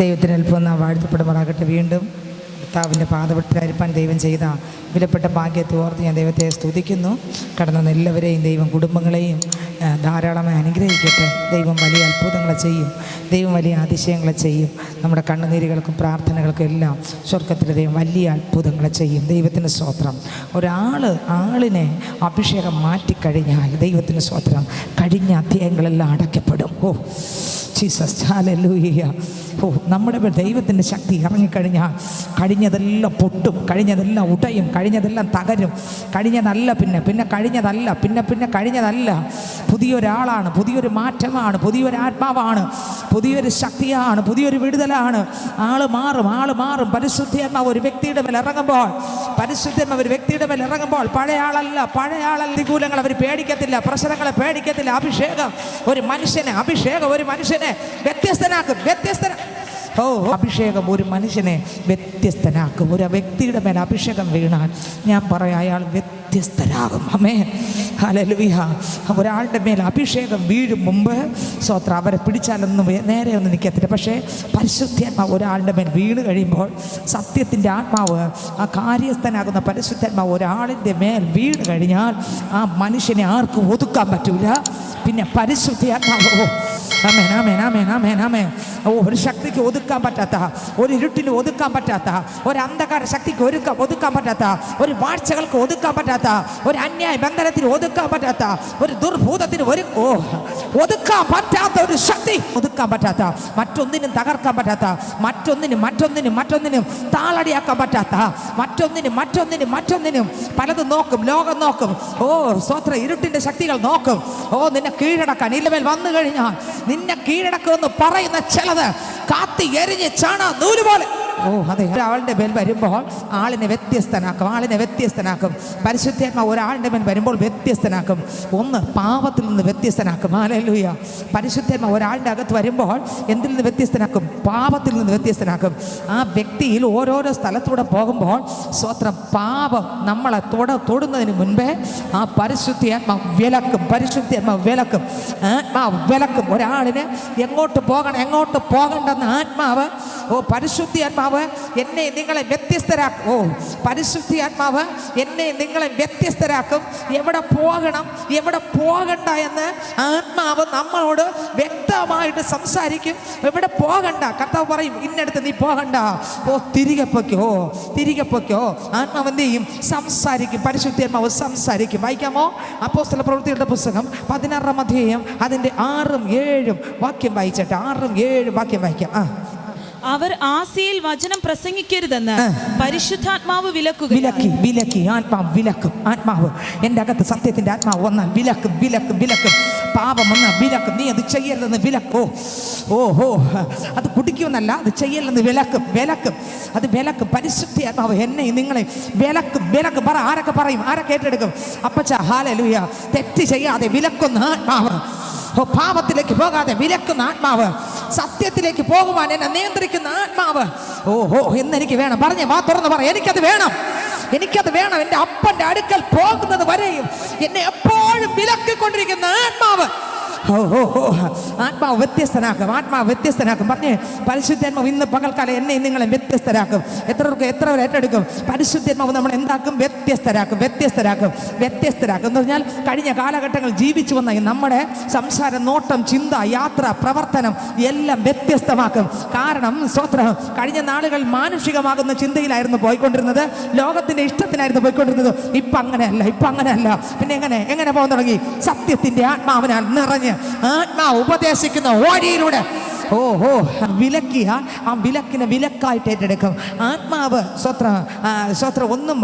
ദൈവത്തിന് അല്പം നാം വാഴ്ത്തപ്പെടുമാറാകട്ടെ. വീണ്ടും കർത്താവിൻ്റെ പാദപെട്ടിലായിരിക്കാൻ ദൈവം ചെയ്ത വിലപ്പെട്ട ഭാഗ്യത്തെ ഓർത്ത് ഞാൻ ദൈവത്തെ സ്തുതിക്കുന്നു. കടന്ന എല്ലാവരെയും ദൈവം കുടുംബങ്ങളെയും ധാരാളമായി അനുഗ്രഹിക്കട്ടെ. ദൈവം വലിയ അത്ഭുതങ്ങളെ ചെയ്യും, ദൈവം വലിയ അതിശയങ്ങളെ ചെയ്യും. നമ്മുടെ കണ്ണുനീരുകൾക്കും പ്രാർത്ഥനകൾക്കും എല്ലാം സ്വർഗത്തിലെ ദൈവം വലിയ അത്ഭുതങ്ങളെ ചെയ്യും. ദൈവത്തിന് സ്തോത്രം. ആളിനെ അഭിഷേകം മാറ്റിക്കഴിഞ്ഞാൽ ദൈവത്തിന് സ്തോത്രം, കഴിഞ്ഞ അധ്യായങ്ങളെല്ലാം അടയ്ക്കപ്പെടും. Jesus hallelujah. നമ്മുടെ ദൈവത്തിൻ്റെ ശക്തി ഇറങ്ങിക്കഴിഞ്ഞാൽ കഴിഞ്ഞതെല്ലാം പൊട്ടും, കഴിഞ്ഞതെല്ലാം ഉടയും, കഴിഞ്ഞതെല്ലാം തകരും. കഴിഞ്ഞതല്ല പിന്നെ കഴിഞ്ഞതല്ല പിന്നെ കഴിഞ്ഞതല്ല. പുതിയൊരാളാണ്, പുതിയൊരു മാറ്റമാണ്, പുതിയൊരു ആത്മാവാണ്, പുതിയൊരു ശക്തിയാണ്, പുതിയൊരു വിടുതലാണ്. ആള് മാറും. പരിശുദ്ധാത്മാവ് ഒരു വ്യക്തിയുടെ മേൽ ഇറങ്ങുമ്പോൾ, പരിശുദ്ധാത്മാവ് ഒരു വ്യക്തിയുടെ മേൽ ഇറങ്ങുമ്പോൾ പഴയ ആളല്ല. പ്രതികൂലങ്ങൾ അവർ പേടിക്കത്തില്ല, പ്രശ്നങ്ങളെ പേടിക്കത്തില്ല. അഭിഷേകം ഒരു മനുഷ്യനെ വ്യത്യസ്തനാക്കും. അഭിഷേകം ഒരു മനുഷ്യനെ വ്യത്യസ്തനാക്കും. ഒരു വ്യക്തിയുടെ മേൽ അഭിഷേകം വീണാൽ ഞാൻ പറയാം, അയാൾ വ്യത്യസ്തരാകും. ആമേൻ, ഹല്ലേലൂയ. ഒരാളുടെ മേൽ അഭിഷേകം വീഴും മുമ്പ് സ്തോത്രം, അവരെ പിടിച്ചാലൊന്നും നേരെ ഒന്നും നിൽക്കത്തില്ല. പക്ഷേ പരിശുദ്ധാത്മാവ് ഒരാളുടെ മേൽ വീണ് കഴിയുമ്പോൾ, സത്യത്തിൻ്റെ ആത്മാവ്, ആ കാര്യസ്ഥനാകുന്ന പരിശുദ്ധാത്മാവ് ഒരാളിൻ്റെ മേൽ വീണ് കഴിഞ്ഞാൽ ആ മനുഷ്യനെ ആർക്കും ഒതുക്കാൻ പറ്റൂല. പിന്നെ പരിശുദ്ധാത്മാവ് ഒരു ശക്തിക്ക് ഒതുക്കാൻ പറ്റാത്ത, ഒരു ഇരുട്ടിന് ഒതുക്കാൻ പറ്റാത്ത, ഒരു അന്ധകാര ശക്തിക്ക് ഒതുക്കാൻ പറ്റാത്ത, ഒരു വാഴ്ചകൾക്ക് ഒതുക്കാൻ പറ്റാത്ത, ഒരു അന്യായ ബന്ധനത്തിന് ഒതുക്കാൻ പറ്റാത്ത, ഒരു ദുർഭൂതത്തിന് ഒതുക്കാൻ പറ്റാത്ത ഒരു ശക്തി, ഒതുക്കാൻ പറ്റാത്ത, മറ്റൊന്നിനും തകർക്കാൻ പറ്റാത്ത, മറ്റൊന്നിനും താളടിയാക്കാൻ പറ്റാത്ത, മറ്റൊന്നിനും പലതും നോക്കും, ലോകം നോക്കും. സ്തോത്രം, ഇരുട്ടിന്റെ ശക്തികൾ നോക്കും. നിന്നെ കീഴടക്കാൻ ഇല്ലമേൽ വന്നു കഴിഞ്ഞാൽ നിന്നെ കീഴടക്കുമെന്ന് പറയുന്ന ചിലത് കാത്തി എരിഞ്ഞ് ചാണ നൂല് പോലെ. അതെ, ഒരാളുടെ മേൽ വരുമ്പോൾ ആളിനെ വ്യത്യസ്തനാക്കും. പരിശുദ്ധാത്മാവ് ഒരാളുടെ മേൽ വരുമ്പോൾ വ്യത്യസ്തനാക്കും. ഒന്ന്, പാപത്തിൽ നിന്ന് വ്യത്യസ്തനാക്കും. ഹല്ലേലൂയ. പരിശുദ്ധാത്മാവ് ഒരാളുടെ അകത്ത് വരുമ്പോൾ എന്തിൽ നിന്ന് വ്യത്യസ്തനാക്കും? പാപത്തിൽ നിന്ന് വ്യത്യസ്തനാക്കും. ആ വ്യക്തിയിൽ ഓരോരോ സ്ഥലത്തൂടെ പോകുമ്പോൾ സ്തോത്രം, പാപം നമ്മളെ തൊടുന്നതിന് മുൻപേ ആ പരിശുദ്ധാത്മാവ് വിലക്കും. ഒരാളിന് എങ്ങോട്ട് പോകണം എങ്ങോട്ട് പോകണ്ടെന്ന് ആത്മാവ്, പരിശുദ്ധാത്മാവ് എന്നെ നിങ്ങളെ വ്യത്യസ്തരാക്കും. പരിശുദ്ധാത്മാവ് എന്നെ നിങ്ങളെ വ്യത്യസ്തരാക്കും. എവിടെ പോകണം എവിടെ പോകണ്ട എന്ന് ആത്മാവ് നമ്മളോട് വ്യക്തമായിട്ട് സംസാരിക്കും. എവിടെ പോകണ്ട കർത്താവ് പറയും, ഇന്നടുത്ത് നീ പോകണ്ട, തിരികെ പൊയ്ക്കോ. ആത്മാവ് എന്ത് ചെയ്യും? സംസാരിക്കും. പരിശുദ്ധാത്മാവ് സംസാരിക്കും. വായിക്കാമോ? അപ്പോസ്തല പ്രവൃത്തികളുടെ പുസ്തകം 16-ാം അധ്യായം അതിൻ്റെ 6ഉം 7ഉം വാക്യം വായിച്ചിട്ട് 6ഉം 7ഉം വാക്യം വായിക്കാം. അവർ ആസിയിൽ വചനം പ്രസംഗിക്കരുതെന്ന് പരിശുദ്ധാത്മാവ് വിലക്കി. ആത്മാവ് എൻ്റെ അകത്ത് സത്യത്തിൻ്റെ ആത്മാവ് വന്നാൽ വിലക്കും. പാപം വന്നാൽ വിലക്കും. നീ അത് ചെയ്യല്ലെന്ന് വിലക്കും. അത് കുടിക്കുമെന്നല്ല, അത് ചെയ്യല്ലെന്ന് വിലക്കും. അത് വിലക്കും. പരിശുദ്ധാത്മാവ് എന്നെ നിങ്ങളെ വിലക്കും. പറ, ആരൊക്കെ പറയും? ആരൊക്കെ ഏറ്റെടുക്കും? അപ്പച്ച ഹല്ലേലൂയ. തെറ്റ് ചെയ്യാതെ വിലക്കുന്ന ആത്മാവ്, പാപത്തിലേക്ക് പോകാതെ വിലക്കുന്ന ആത്മാവ്, സത്യത്തിലേക്ക് പോകുവാൻ എന്നെ നിയന്ത്രിക്കുന്ന ആത്മാവ്. എന്നെനിക്ക് വേണം. പറഞ്ഞേ, വാ തുറന്ന് പറ, എനിക്കത് വേണം. എൻ്റെ അപ്പൻ്റെ അടുക്കൽ പോകുന്നത് വരെയും എന്നെ എപ്പോഴും വിലക്കിക്കൊണ്ടിരിക്കുന്ന ആത്മാവ്. ആത്മാവ് വ്യത്യസ്തനാക്കും. പറഞ്ഞേ, പരിശുദ്ധാത്മാവ് ഇന്ന് പകൽക്കാലം എന്നെ നിങ്ങളെ വ്യത്യസ്തരാക്കും. എത്ര ഏറ്റെടുക്കും? പരിശുദ്ധാത്മാവ് നമ്മൾ എന്താക്കും? വ്യത്യസ്തരാക്കും എന്ന് പറഞ്ഞാൽ കഴിഞ്ഞ കാലഘട്ടങ്ങൾ ജീവിച്ചു വന്ന നമ്മുടെ സംസാരം, നോട്ടം, ചിന്ത, യാത്ര, പ്രവർത്തനം എല്ലാം വ്യത്യസ്തമാക്കും. കാരണം സ്തോത്രം, കഴിഞ്ഞ നാളുകൾ മാനുഷികമാകുന്ന ചിന്തയിലായിരുന്നു പോയിക്കൊണ്ടിരുന്നത്, ലോകത്തിന്റെ ഇഷ്ടത്തിനായിരുന്നു പോയിക്കൊണ്ടിരുന്നത്. ഇപ്പം അങ്ങനെയല്ല. പിന്നെ എങ്ങനെ പോകാൻ തുടങ്ങി? സത്യത്തിന്റെ ആത്മാവിനാൽ നിറഞ്ഞ് ആത്മാവ് ഉപദേശിക്കുന്ന വഴിയിലൂടെ വിലക്കിയ ആ വിലക്കായിട്ട് ഏറ്റെടുക്കും. ആത്മാവ് സ്വത്ര ഒന്നും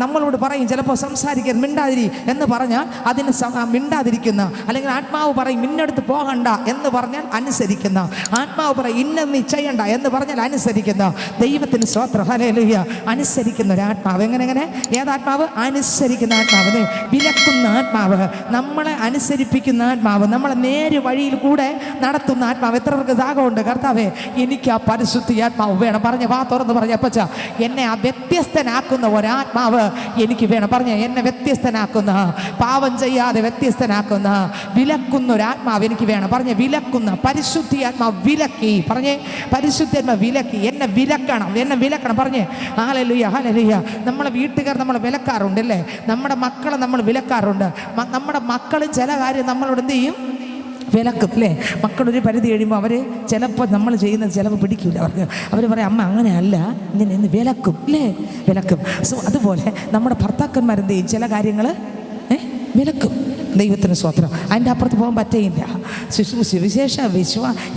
നമ്മളോട് പറയും, ചിലപ്പോൾ സംസാരിക്കരുത്, മിണ്ടാതിരി എന്ന് പറഞ്ഞാൽ അതിന് മിണ്ടാതിരിക്കുന്ന, അല്ലെങ്കിൽ ആത്മാവ് പറയും ഇന്നടുത്ത് പോകണ്ട എന്ന് പറഞ്ഞാൽ അനുസരിക്കുന്ന, ആത്മാവ് പറയും ഇന്ന നീ ചെയ്യണ്ട എന്ന് പറഞ്ഞാൽ അനുസരിക്കുന്ന. ദൈവത്തിന് സ്തോത്രം, ഹല്ലേലൂയ. അനുസരിക്കുന്ന ഒരു ആത്മാവ്. എങ്ങനെ? ഏതാത്മാവ്? അനുസരിക്കുന്ന ആത്മാവ്, വിലക്കുന്ന ആത്മാവ്, നമ്മളെ അനുസരിപ്പിക്കുന്ന ആത്മാവ്, നമ്മളെ നേര് വഴിയിൽ കൂടെ നടത്തുന്ന ആത്മാവ്. എത്ര പേർക്ക് ദാഹമുണ്ട്. കർത്താവേ, എനിക്ക് ആ പരിശുദ്ധാത്മാവ് വേണം. പറഞ്ഞ വാ തുറന്ന് പറഞ്ഞ അപ്പച്ച, എന്നെ ആ വ്യത്യസ്തനാക്കുന്ന ഒരാത്മാവ് എനിക്ക് വേണം. പറഞ്ഞ എന്നെ വ്യത്യസ്തനാക്കുന്ന, പാപം ചെയ്യാതെ വ്യത്യസ്തനാക്കുന്ന, വിലക്കുന്ന ഒരാത്മാവ് എനിക്ക് വേണം. പറഞ്ഞ വിലക്കുന്ന പരിശുദ്ധാത്മാവ് വിലക്കി. പറഞ്ഞേ പരിശുദ്ധാത്മാവ് വിലക്കി. എന്നെ വിലക്കണം, എന്നെ വിലക്കണം. പറഞ്ഞേ ഹല്ലേലൂയ, ഹല്ലേലൂയ. നമ്മളെ വീട്ടുകാർ നമ്മളെ വിലക്കാറുണ്ട് അല്ലേ? നമ്മുടെ മക്കളെ നമ്മൾ വിലക്കാറുണ്ട്. നമ്മുടെ മക്കളും ചില കാര്യം നമ്മളോട് എന്ത് ചെയ്യും? വിലക്കും അല്ലേ? മക്കളൊരു പരിധി കഴിയുമ്പോൾ അവർ ചിലപ്പോൾ നമ്മൾ ചെയ്യുന്നത് ചിലപ്പോൾ പിടിക്കില്ല അവർക്ക്. അവർ പറയും അമ്മ അങ്ങനെയല്ല, ഇങ്ങനെ എന്ന് വിലക്കും അല്ലേ? വിലക്കും. സോ അതുപോലെ നമ്മുടെ ഭർത്താക്കന്മാരെന്ത് ചെയ്യും? ചില കാര്യങ്ങൾ വിലക്കും. ദൈവത്തിന് സ്വത്രം. അതിൻ്റെ അപ്പുറത്ത് പോകാൻ പറ്റേയില്ല. സുവിശേഷ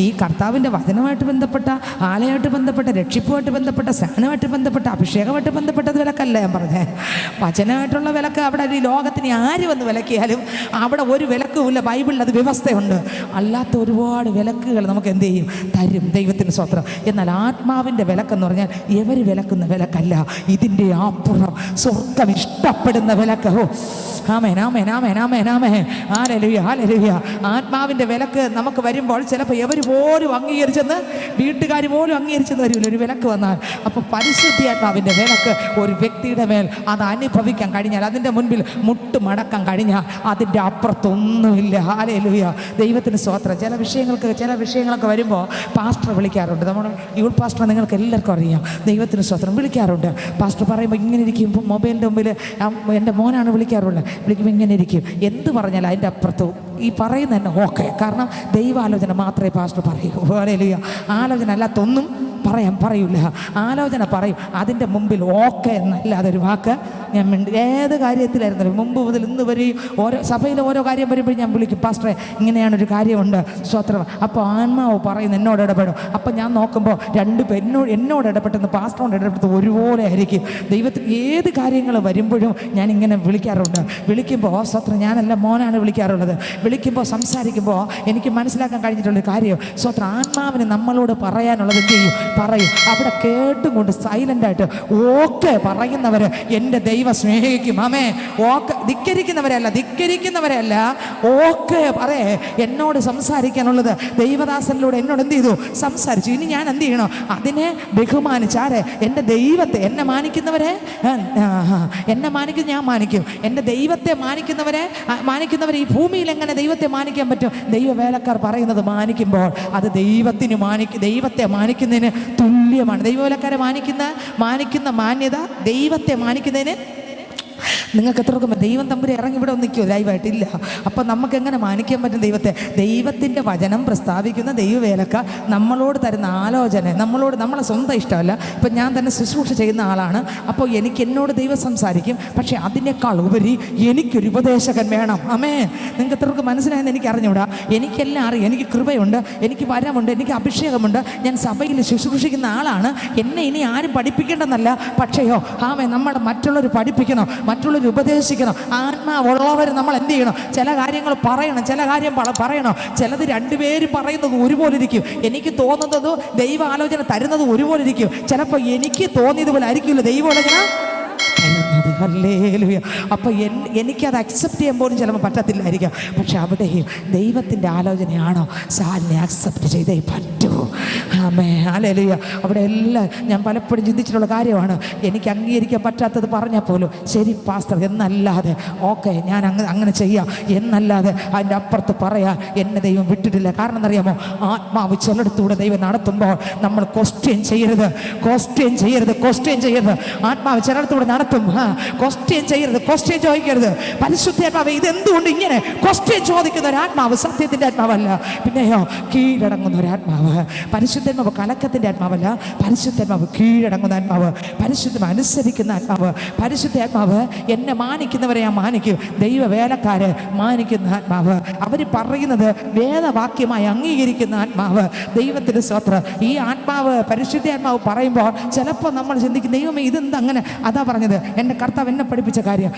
ഈ കർത്താവിൻ്റെ വചനമായിട്ട് ബന്ധപ്പെട്ട, ആലയമായിട്ട് ബന്ധപ്പെട്ട, രക്ഷിപ്പുമായിട്ട് ബന്ധപ്പെട്ട, സ്നാനമായിട്ട് ബന്ധപ്പെട്ട, അഭിഷേകമായിട്ട് ബന്ധപ്പെട്ടത് വിലക്കല്ല ഞാൻ പറഞ്ഞത്. വചനമായിട്ടുള്ള വിലക്ക് അവിടെ ഈ ലോകത്തിന് ആര് വന്ന് വിലക്കിയാലും അവിടെ ഒരു വിലക്കുമില്ല. ബൈബിളിൽ അത് വ്യവസ്ഥയുണ്ട്. അല്ലാത്ത ഒരുപാട് വിലക്കുകൾ നമുക്ക് എന്ത് ചെയ്യും? തരും. ദൈവത്തിന് സ്വത്രം. എന്നാൽ ആത്മാവിൻ്റെ വിലക്കെന്ന് പറഞ്ഞാൽ എവർ വിലക്കുന്ന വിലക്കല്ല, ഇതിൻ്റെ അപ്പുറം സ്വർഗം ഇഷ്ടപ്പെടുന്ന വിലക്ക്. ആമേൻ, ആമേൻ, ആമേൻ, ആമേൻ, ആമേൻ. ഹല്ലേലൂയ, ഹല്ലേലൂയ. ആത്മാവിൻ്റെ വിലക്ക് നമുക്ക് വരുമ്പോൾ ചിലപ്പോൾ എവർ പോലും അംഗീകരിച്ചെന്ന്, വീട്ടുകാർ പോലും അംഗീകരിച്ചെന്ന് വരില്ല ഒരു വിലക്ക് വന്നാൽ. അപ്പോൾ പരിശുദ്ധാത്മാവിൻ്റെ വിലക്ക് ഒരു വ്യക്തിയുടെ മേൽ അത് അനുഭവിക്കാൻ കഴിഞ്ഞാൽ, അതിൻ്റെ മുൻപിൽ മുട്ടുമടക്കാൻ കഴിഞ്ഞാൽ അതിൻ്റെ അപ്പുറത്തൊന്നുമില്ല. ഹല്ലേലൂയ, ദൈവത്തിന് സ്തോത്രം. ചില വിഷയങ്ങളൊക്കെ വരുമ്പോൾ പാസ്റ്റർ വിളിക്കാറുണ്ട്. നമ്മുടെ യൂത്ത് പാസ്റ്റർ നിങ്ങൾക്ക് എല്ലാവർക്കും അറിയാം. ദൈവത്തിന് സ്തോത്രം. വിളിക്കാറുണ്ട്. പാസ്റ്റർ പറയുമ്പോൾ ഇങ്ങനെ ഇരിക്കും. ഇപ്പോൾ മൊബൈലിൻ്റെ മുമ്പിൽ എൻ്റെ മോനാണ് വിളിക്കാറുള്ളത്. വിളിക്കുമ്പോൾ ഇങ്ങനെ ഇരിക്കും. എന്ത് പറഞ്ഞാൽ അതിൻ്റെ അപ്പുറത്ത് ഈ പറയുന്ന തന്നെ ഓക്കെ. കാരണം ദൈവാലോചന മാത്രമേ പാസ്റ്റർ പറയൂ. ഹല്ലേലൂയ. ആലോചന അല്ലാത്തൊന്നും പറയൂല. ആലോചന പറയും. അതിൻ്റെ മുമ്പിൽ ഓക്കെ എന്നല്ലാതെ ഒരു വാക്ക് ഞാൻ ഏത് കാര്യത്തിലായിരുന്നല്ലോ മുമ്പ് മുതൽ ഇന്ന് വരെയും ഓരോ സഭയിൽ ഓരോ കാര്യം വരുമ്പോൾ ഞാൻ വിളിക്കും, പാസ്റ്ററെ ഇങ്ങനെയാണൊരു കാര്യമുണ്ട്, സ്തോത്രം. അപ്പോൾ ആത്മാവ് പറയുന്നു, എന്നോട് ഇടപെടും. അപ്പം ഞാൻ നോക്കുമ്പോൾ എന്നോട് ഇടപെട്ടെന്ന് പാസ്റ്ററോട് ഇടപെട്ടത് ഒരുപോലെ ആയിരിക്കും. ദൈവത്തിന് ഏത് കാര്യങ്ങൾ വരുമ്പോഴും ഞാൻ ഇങ്ങനെ വിളിക്കാറുണ്ട്. വിളിക്കുമ്പോൾ സ്തോത്രം, ഞാനല്ല മോനാണ് വിളിക്കാറുള്ളത്. വിളിക്കുമ്പോൾ സംസാരിക്കുമ്പോൾ എനിക്ക് മനസ്സിലാക്കാൻ കഴിഞ്ഞിട്ടുള്ളൊരു കാര്യം, സ്തോത്രം, ആത്മാവിന് നമ്മളോട് പറയാനുള്ളത് എന്ത് ചെയ്യും? പറയും. അവിടെ കേട്ടും കൊണ്ട് സൈലൻ്റായിട്ട് ഓക്കെ പറയുന്നവർ എൻ്റെ ദൈവം സ്നേഹിക്കും. ആമേ. ഓക്കെ ധിക്കരിക്കുന്നവരല്ല ഓക്കെ പറയേ. എന്നോട് സംസാരിക്കാനുള്ളത് ദൈവദാസനിലൂടെ എന്നോട് എന്ത് ചെയ്തു? സംസാരിച്ചു. ഇനി ഞാൻ എന്ത് ചെയ്യണോ? അതിനെ ബഹുമാനിച്ചാരെ എൻ്റെ ദൈവത്തെ, എന്നെ മാനിക്കുന്നവരെ ഞാൻ മാനിക്കും. എൻ്റെ ദൈവത്തെ മാനിക്കുന്നവരെ ഈ ഭൂമിയിൽ എങ്ങനെ ദൈവത്തെ മാനിക്കാൻ പറ്റും? ദൈവവേലക്കാർ പറയുന്നത് മാനിക്കുമ്പോൾ അത് ദൈവത്തെ മാനിക്കുന്നതിന് തുല്യമാണ്. ദൈവവേലക്കാരെ മാനിക്കുന്ന മാന്യത ദൈവത്തെ മാനിക്കുന്നതിന് നിങ്ങൾക്ക് എത്രക്കും ദൈവം തമ്പുരെ ഇറങ്ങി ഇവിടെ നിൽക്കുമോ? ലൈവായിട്ടില്ല. അപ്പം നമുക്ക് എങ്ങനെ മാനിക്കാൻ പറ്റും ദൈവത്തെ? ദൈവത്തിൻ്റെ വചനം പ്രസ്താവിക്കുന്ന ദൈവവേലക്കാർ നമ്മളോട് തരുന്ന ആലോചന നമ്മളെ സ്വന്തം ഇഷ്ടമല്ല. ഇപ്പം ഞാൻ തന്നെ ശുശ്രൂഷ ചെയ്യുന്ന ആളാണ്. അപ്പോൾ എന്നോട് ദൈവം സംസാരിക്കും. പക്ഷേ അതിനേക്കാൾ ഉപരി എനിക്കൊരു ഉപദേശകൻ വേണം. ആമേ. നിങ്ങൾക്ക് എത്രക്കും മനസ്സിലായെന്ന് എനിക്ക് അറിഞ്ഞൂടാ. എനിക്കെല്ലാം അറിയാം. എനിക്ക് കൃപയുണ്ട്, എനിക്ക് വരമുണ്ട്, എനിക്ക് അഭിഷേകമുണ്ട്. ഞാൻ സഭയിൽ ശുശ്രൂഷിക്കുന്ന ആളാണ്. എന്നെ ഇനി ആരും പഠിപ്പിക്കേണ്ടെന്നല്ല. പക്ഷേയോ ആമേ, നമ്മൾ മറ്റുള്ളവർ പഠിപ്പിക്കണം, മറ്റുള്ളവർ ഉപദേശിക്കണം. ആത്മാവുള്ളവർ നമ്മൾ എന്ത് ചെയ്യണം? ചില കാര്യങ്ങൾ പറയണം, ചില കാര്യം പറയണം. ചിലത് രണ്ടുപേരും പറയുന്നത് ഒരുപോലെ ഇരിക്കും. എനിക്ക് തോന്നുന്നത് ദൈവാലോചന തരുന്നത് ഒരുപോലെ ഇരിക്കും. ചിലപ്പോൾ എനിക്ക് തോന്നിയതുപോലെ ആയിരിക്കില്ല ദൈവാലോചന തരുന്നത്. ഹല്ലേലൂയ. അപ്പോൾ എനിക്കത് അക്സെപ്റ്റ് ചെയ്യാൻ പോലും ചിലപ്പോൾ പറ്റത്തില്ലായിരിക്കാം. പക്ഷെ അവിടെയും ദൈവത്തിൻ്റെ ആലോചനയാണോ സാലിനെ അക്സെപ്റ്റ് ചെയ്തേ പറ്റൂ. ആമേ. ഹല്ലേലൂയ. അവിടെ എല്ലാം ഞാൻ പലപ്പോഴും ചിന്തിച്ചിട്ടുള്ള കാര്യമാണ്. എനിക്ക് അംഗീകരിക്കാൻ പറ്റാത്തത് പറഞ്ഞാൽ പോലും ശരി പാസ്റ്റർ എന്നല്ലാതെ ഓക്കെ ഞാൻ അങ്ങനെ ചെയ്യാം എന്നല്ലാതെ അതിൻ്റെ അപ്പുറത്ത് പറയാൻ എന്നെ ദൈവം വിട്ടിട്ടില്ല. കാരണം എന്നറിയാമോ? ആത്മാവ് ചിലയിടത്തൂടെ ദൈവം നടത്തുമ്പോൾ നമ്മൾ ക്വസ്റ്റ്യൻ ചെയ്യരുത്. ആത്മാവ് ചിലയിടത്തൂടെ നടത്തും. ക്വസ്റ്റ്യൻ ചെയ്യരുത്, ക്വസ്റ്റ്യൻ ചോദിക്കരുത്. പരിശുദ്ധാത്മാവ് ഇതെന്തുകൊണ്ട് ഇങ്ങനെ ക്വസ്റ്റ്യൻ ചോദിക്കുന്ന ഒരു ആത്മാവ് സത്യത്തിൻ്റെ ആത്മാവല്ല. പിന്നെയോ കീഴടങ്ങുന്ന ഒരു ആത്മാവ്. പരിശുദ്ധാത്മാവ് കലക്കത്തിൻ്റെ ആത്മാവല്ല. പരിശുദ്ധാത്മാവ് കീഴടങ്ങുന്ന ആത്മാവ്, പരിശുദ്ധം അനുസരിക്കുന്ന ആത്മാവ്. പരിശുദ്ധാത്മാവ് എന്നെ മാനിക്കുന്നവരെ ഞാൻ മാനിക്കും. ദൈവവേലക്കാരെ മാനിക്കുന്ന ആത്മാവ്, അവർ പറയുന്നത് വേദവാക്യമായി അംഗീകരിക്കുന്ന ആത്മാവ്. ദൈവത്തിന് സ്തോത്രം. ഈ ആത്മാവ് പരിശുദ്ധാത്മാവ് പറയുമ്പോൾ ചിലപ്പോൾ നമ്മൾ ചിന്തിക്കും, ദൈവമേ ഇതെന്താ അങ്ങനെ? അതാ പറഞ്ഞത്, എൻ്റെ കർത്താവ് എന്നെ പഠിപ്പിച്ച കാര്യം.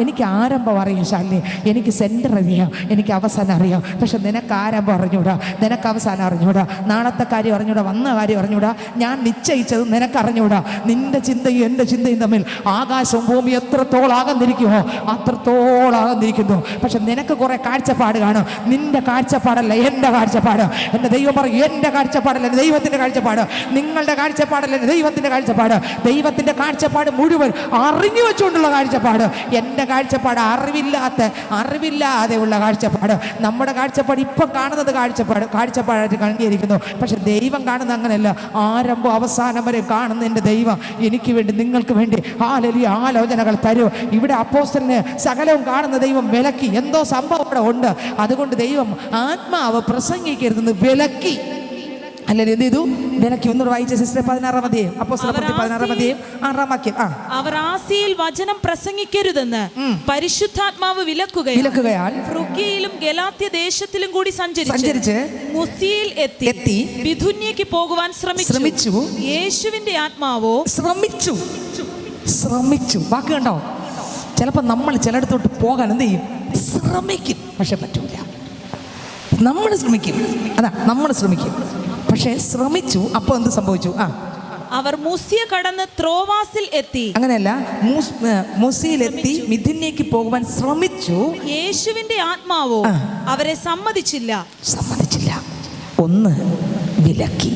എനിക്ക് ആരംഭം അറിയാം ശാലിനി, എനിക്ക് സെൻറ്റർ അറിയാം, എനിക്ക് അവസാനം അറിയാം. പക്ഷെ നിനക്ക് ആരംഭം അറിഞ്ഞൂടാ, നിനക്ക് അവസാനം അറിഞ്ഞൂടാ, നാളത്തെ കാര്യം അറിഞ്ഞൂടാ, വന്ന കാര്യം അറിഞ്ഞൂടാ, ഞാൻ നിശ്ചയിച്ചത് നിനക്ക് അറിഞ്ഞൂടാ. നിൻ്റെ ചിന്തയും എൻ്റെ ചിന്തയും തമ്മിൽ ആകാശവും ഭൂമി എത്രത്തോളം അകന്നിരിക്കുമോ അത്രത്തോളം അകന്നിരിക്കുന്നു. പക്ഷെ നിനക്ക് കുറേ കാഴ്ചപ്പാട് കാണും. നിൻ്റെ കാഴ്ചപ്പാടല്ല എൻ്റെ കാഴ്ചപ്പാട്. എൻ്റെ ദൈവം പറയും, എൻ്റെ കാഴ്ചപ്പാടല്ല എൻ്റെ ദൈവത്തിൻ്റെ കാഴ്ചപ്പാട്. നിങ്ങളുടെ കാഴ്ചപ്പാടല്ല എൻ്റെ ദൈവത്തിൻ്റെ കാഴ്ചപ്പാട്. ദൈവത്തിൻ്റെ കാഴ്ചപ്പാട് മുഴുവൻ അറിഞ്ഞു വെച്ചുകൊണ്ടുള്ള കാഴ്ചപ്പാട്. എൻ്റെ കാഴ്ചപ്പാട് അറിവില്ലാതെ ഉള്ള കാഴ്ചപ്പാട്. നമ്മുടെ കാഴ്ചപ്പാട് ഇപ്പം കാണുന്നത് കാഴ്ചപ്പാടായിട്ട് കണ്ടിരിക്കുന്നു. പക്ഷെ ദൈവം കാണുന്നത് അങ്ങനെയല്ല. ആരംഭം അവസാനം വരെ കാണുന്ന എൻ്റെ ദൈവം എനിക്ക് വേണ്ടി നിങ്ങൾക്ക് വേണ്ടി ഹല്ലേലൂയ ആലോചനകൾ തരും. ഇവിടെ അപ്പോസ്തലന് സകലവും കാണുന്ന ദൈവം വിലക്കി. എന്തോ സംഭവം ഇവിടെ ഉണ്ട്. അതുകൊണ്ട് ദൈവം ആത്മാവ് പ്രസംഗിക്കരുതെന്ന് വിലക്കി. അല്ലെങ്കിൽ എന്ത് ചെയ്തു? വിലക്കി. ഒന്നുകൂടെ വായിച്ച സിസ്റ്റർ 16-ാം അധ്യായം, അപ്പോസ്തല 16-ാം അധ്യായം 6-ാം വാക്യം. അവർ ആസിയിൽ വചനം പ്രസംഗിക്കരുതെന്ന് പരിശുദ്ധാത്മാവ് വിലക്കുകയാൽ ഫ്രുഗ്യയിലും ഗലാത്യ ദേശത്തിലും കൂടി സഞ്ചരിച്ച് മുസിയയിൽ എത്തി ബിഥുന്യയ്ക്ക് പോകുവാൻ ശ്രമിച്ചു. യേശുവിന്റെ ആത്മാവോ ശ്രമിച്ചു. വാക്ക് കണ്ടോ? ചിലപ്പോൾ നമ്മൾ ചിലയിടത്തോട്ട് പോകാൻ എന്ത് ചെയ്യും? ശ്രമിക്കും, പക്ഷെ പറ്റൂല. നമ്മൾ ശ്രമിക്കും, പക്ഷെ ശ്രമിച്ചു. അപ്പോൾ എന്ത് സംഭവിച്ചു? അവർ മുസിയ കടന്ന് ത്രോവാസിൽ എത്തി. അങ്ങനെയല്ല, മുസിയിലെത്തി മിഥുന്യയ്ക്ക് പോകുവാൻ ശ്രമിച്ചു. യേശുവിന്റെ ആത്മാവോ അവരെ സമ്മതിച്ചില്ല. 1 വിലക്കി,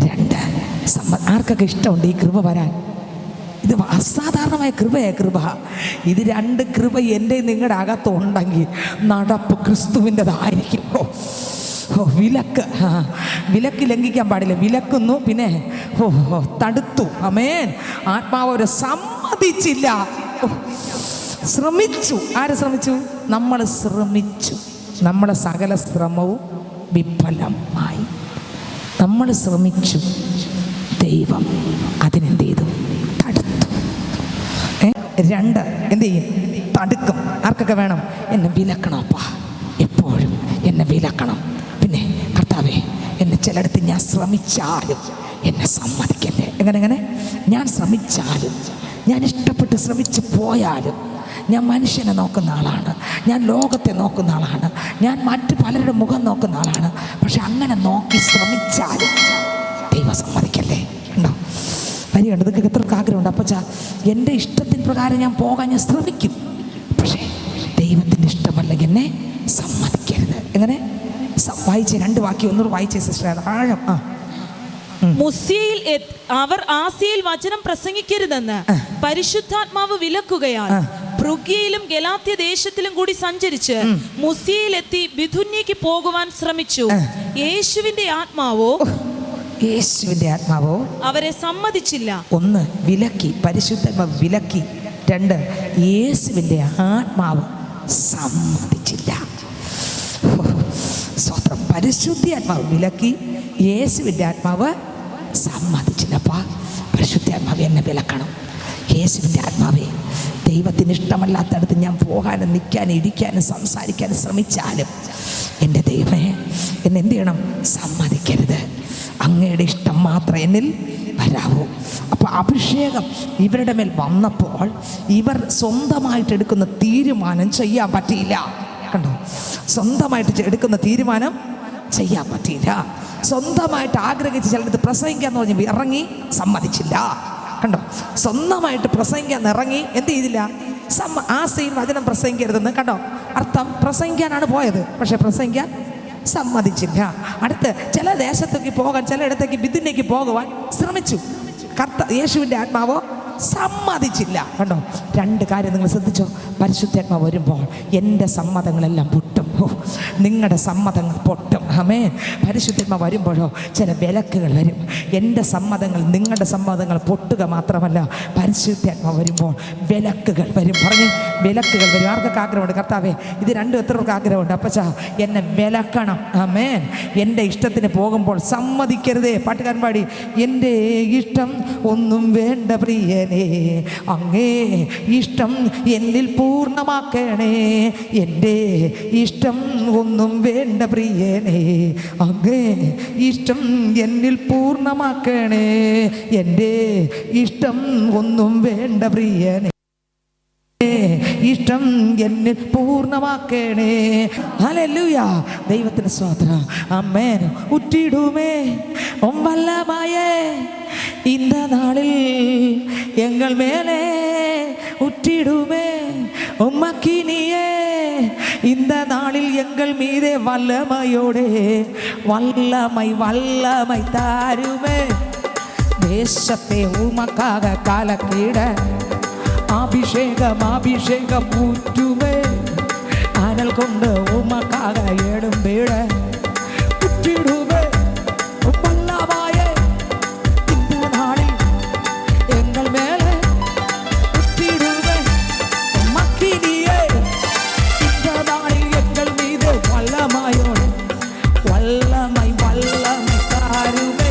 2 ആർക്കൊക്കെ ഇഷ്ടമുണ്ട് ഈ കൃപ വരാൻ? ഇത് അസാധാരണമായ കൃപ. ഇത് 2 കൃപ എൻ്റെ നിങ്ങളുടെ അകത്തുണ്ടെങ്കിൽ നടപ്പ് ക്രിസ്തുവിൻ്റെതായിരിക്കും. വിലക്ക് ലംഘിക്കാൻ പാടില്ല. വിലക്കുന്നു, പിന്നെ തടുത്തു. ആമേൻ. ആത്മാവ് അവരെ സമ്മതിച്ചില്ല. ശ്രമിച്ചു. ആര് ശ്രമിച്ചു? നമ്മൾ ശ്രമിച്ചു. നമ്മുടെ സകല ശ്രമവും വിഫലമായി. നമ്മൾ ശ്രമിച്ചു, ദൈവം അതിനെന്ത് ചെയ്തു? തടുത്തു. 2 എന്ത് ചെയ്യും? തടുക്കും. ആർക്കൊക്കെ വേണം? എന്നെ വിലക്കണപ്പാ, എപ്പോഴും എന്നെ വിലക്കണം. പിന്നെ കർത്താവേ, എന്നെ ചിലയിടത്ത് ഞാൻ ശ്രമിച്ചാലും എന്നെ സമ്മതിക്കല്ലേ. എങ്ങനെ? ഞാൻ ശ്രമിച്ചാലും, ഞാൻ ഇഷ്ടപ്പെട്ട് ശ്രമിച്ച് പോയാലും, ഞാൻ മനുഷ്യനെ നോക്കുന്ന ആളാണ്, ഞാൻ ലോകത്തെ നോക്കുന്ന ആളാണ്, ഞാൻ മറ്റു പലരുടെ മുഖം നോക്കുന്ന ആളാണ്. പക്ഷെ അങ്ങനെ നോക്കി ശ്രമിച്ചാലും ദൈവം സമ്മതിക്കല്ലേ. ഉണ്ടോ? വരികയുണ്ട്. ഇതൊക്കെ എത്രക്ക് ആഗ്രഹമുണ്ട്? അപ്പച്ചാ, എൻ്റെ ഇഷ്ടത്തിന് പ്രകാരം ഞാൻ പോകാൻ ഞാൻ ശ്രമിക്കും, പക്ഷേ ദൈവത്തിൻ്റെ ഇഷ്ടമല്ലെങ്കിൽ എന്നെ സമ്മതിക്കരുത്. എങ്ങനെ? വായിച്ചേ 2 വാക്യം ഒന്നുകൂടെ വായിച്ചേ സിസ്റ്റർ. ആഴം. മുസിയയിൽ അവർ ആസിയിൽ വചനം പ്രസംഗിക്കരുതെന്ന് പരിശുദ്ധാത്മാവ് വിലക്കുകയാൽ ഫ്രുഗ്യയിലും ഗലാത്യ ദേശത്തിലും കൂടി സഞ്ചരിച്ച് മുസിയയിലെത്തി ബിഥുന്യയ്ക്ക് പോകുവാൻ ശ്രമിച്ചു. യേശുവിന്റെ ആത്മാവോ അവരെ സമ്മതിച്ചില്ല. 1 വിലക്കി, പരിശുദ്ധാത്മാവ് വിലക്കി. 2 യേശുവിന്റെ ആത്മാവ് സമ്മതിച്ചില്ല. സ്വന്തം പരിശുദ്ധാത്മാവ് വിലക്കി, യേശുവിൻ്റെ ആത്മാവ് സമ്മതിച്ചില്ലപ്പാ. പരിശുദ്ധാത്മാവ് എന്നെ വിലക്കണം. യേശുവിൻ്റെ ആത്മാവേ, ദൈവത്തിന് ഇഷ്ടമല്ലാത്തടത്ത് ഞാൻ പോകാനും നിൽക്കാനും ഇരിക്കാനും സംസാരിക്കാനും ശ്രമിച്ചാലും എൻ്റെ ദൈവമേ, എന്നെ എന്ത് ചെയ്യണം? സമ്മതിക്കരുത്. അങ്ങയുടെ ഇഷ്ടം മാത്രം എന്നിൽ വരാവൂ. അപ്പോൾ അഭിഷേകം ഇവരുടെ മേൽ വന്നപ്പോൾ ഇവർ സ്വന്തമായിട്ട് എടുക്കുന്ന തീരുമാനം ചെയ്യാൻ പറ്റിയില്ല. കണ്ടോ? സ്വന്തമായിട്ട് എടുക്കുന്ന തീരുമാനം ചെയ്യാൻ പറ്റിയില്ല. സ്വന്തമായിട്ട് ആഗ്രഹിച്ച് ചിലടത്ത് പ്രസംഗിക്കാന്ന് പറഞ്ഞ് ഇറങ്ങി, സമ്മതിച്ചില്ല. കണ്ടോ? സ്വന്തമായിട്ട് പ്രസംഗിക്കാൻ ഇറങ്ങി, എന്ത് ചെയ്തില്ല? ആസിയിൽ വചനം പ്രസംഗിക്കരുതെന്ന്. കണ്ടോ? അർത്ഥം പ്രസംഗിക്കാനാണ് പോയത്, പക്ഷെ പ്രസംഗിക്കാൻ സമ്മതിച്ചില്ല. അടുത്ത് ചില ദേശത്തേക്ക് പോകാൻ, ചിലയിടത്തേക്ക് ബിഥുന്യയ്ക്ക് പോകുവാൻ ശ്രമിച്ചു. യേശുവിൻ്റെ ആത്മാവോ സമ്മതിച്ചില്ല. കണ്ടോ? 2 കാര്യം നിങ്ങൾ ശ്രദ്ധിച്ചോ. പരിശുദ്ധാത്മാവ് വരുമ്പോൾ എൻ്റെ സമ്മതങ്ങളെല്ലാം പൊട്ടും. നിങ്ങളുടെ സമ്മതങ്ങൾ പൊട്ടും. ആമേൻ. പരിശുദ്ധാത്മാവ് വരുമ്പോഴോ ചില വിലക്കുകൾ വരും. എൻ്റെ സമ്മതങ്ങൾ, നിങ്ങളുടെ സമ്മതങ്ങൾ പൊട്ടുക മാത്രമല്ല, പരിശുദ്ധാത്മാവ് വരുമ്പോൾ വിലക്കുകൾ വരും. പറഞ്ഞ് വിലക്കുകൾ വരും. ആർക്കൊക്കെ ആഗ്രഹമുണ്ട്? കർത്താവേ, ഇത് 2 എത്രയൊക്കെ ആഗ്രഹമുണ്ട്? അപ്പച്ചാ, എന്നെ വിലക്കണം. ആമേൻ. എൻ്റെ ഇഷ്ടത്തിന് പോകുമ്പോൾ സമ്മതിക്കരുതേ. പാട്ടുകാരൻ പാടി, എൻ്റെ ഇഷ്ടം ഒന്നും വേണ്ട പ്രിയനേ, അങ്ങേ ഇഷ്ടം എന്നിൽ പൂർണ്ണമാക്കണേ. എൻ്റെ ഇഷ്ടം ഒന്നും വേണ്ട പ്രിയനേ, അങ്ങേ ഇഷ്ടം എന്നിൽ പൂർണ്ണമാക്കണേ. എൻ്റെ ഇഷ്ടം ഒന്നും വേണ്ട പ്രിയനേ. ഇഷ്ടം എന്നിൽ പൂർണ്ണമാക്കണേ. ഹല്ലേലൂയ. ദൈവത്തിന് സ്തോത്രം. ആമേൻ. ഉറ്റിടുമേ വല്ലമായേ இந்த நாளில் எங்கள் மேலே உற்றிடுமே உம்மக்கினியே. இந்த நாளில் எங்கள் மீதே வல்லமையோடே வல்லமை வல்லமை தாருமே. தேசத்தை உமக்காக காலக்கிட அபிஷேகம் அபிஷேகம் ஊற்றுமே. அனல் கொண்டு உமக்காக எழும்பிட உற்றிடுமே வல்லமாயே. இந்த நாளில் எங்கள் மேலே உற்றிடுமே உம்மக்கினியே. இந்த நாளில் எங்கள் மீது வல்லமையோடு வல்லமை வல்லமை தாருமே.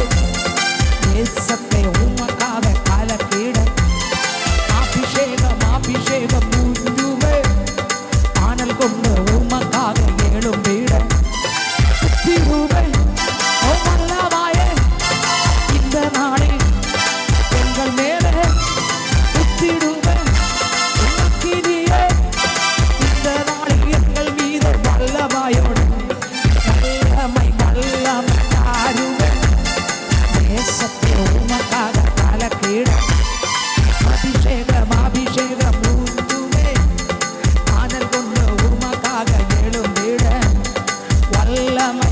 தேசத்தை உமக்காக காலக்கிட அபிஷேகம் அபிஷேகம் ஊற்றுமே. ஆனல் கொண்டு உமக்காக எழும்பிட உற்றிடுமே வல்லமாயே. இந்த நாளில் எங்கள் மேலே உற்றிடுமே உம்மக்கினியே. இந்த நாளில் எங்கள் மீது வல்லமையோடு வல்லமை வல்லமை தாருமே. தேசத்தை உமக்காக காலக்கிட அபிஷேகம் அபிஷேகம் ஊற்றுமே. ஆனல் கொண்டு உமக்காக எழும்பிட வல்லமை.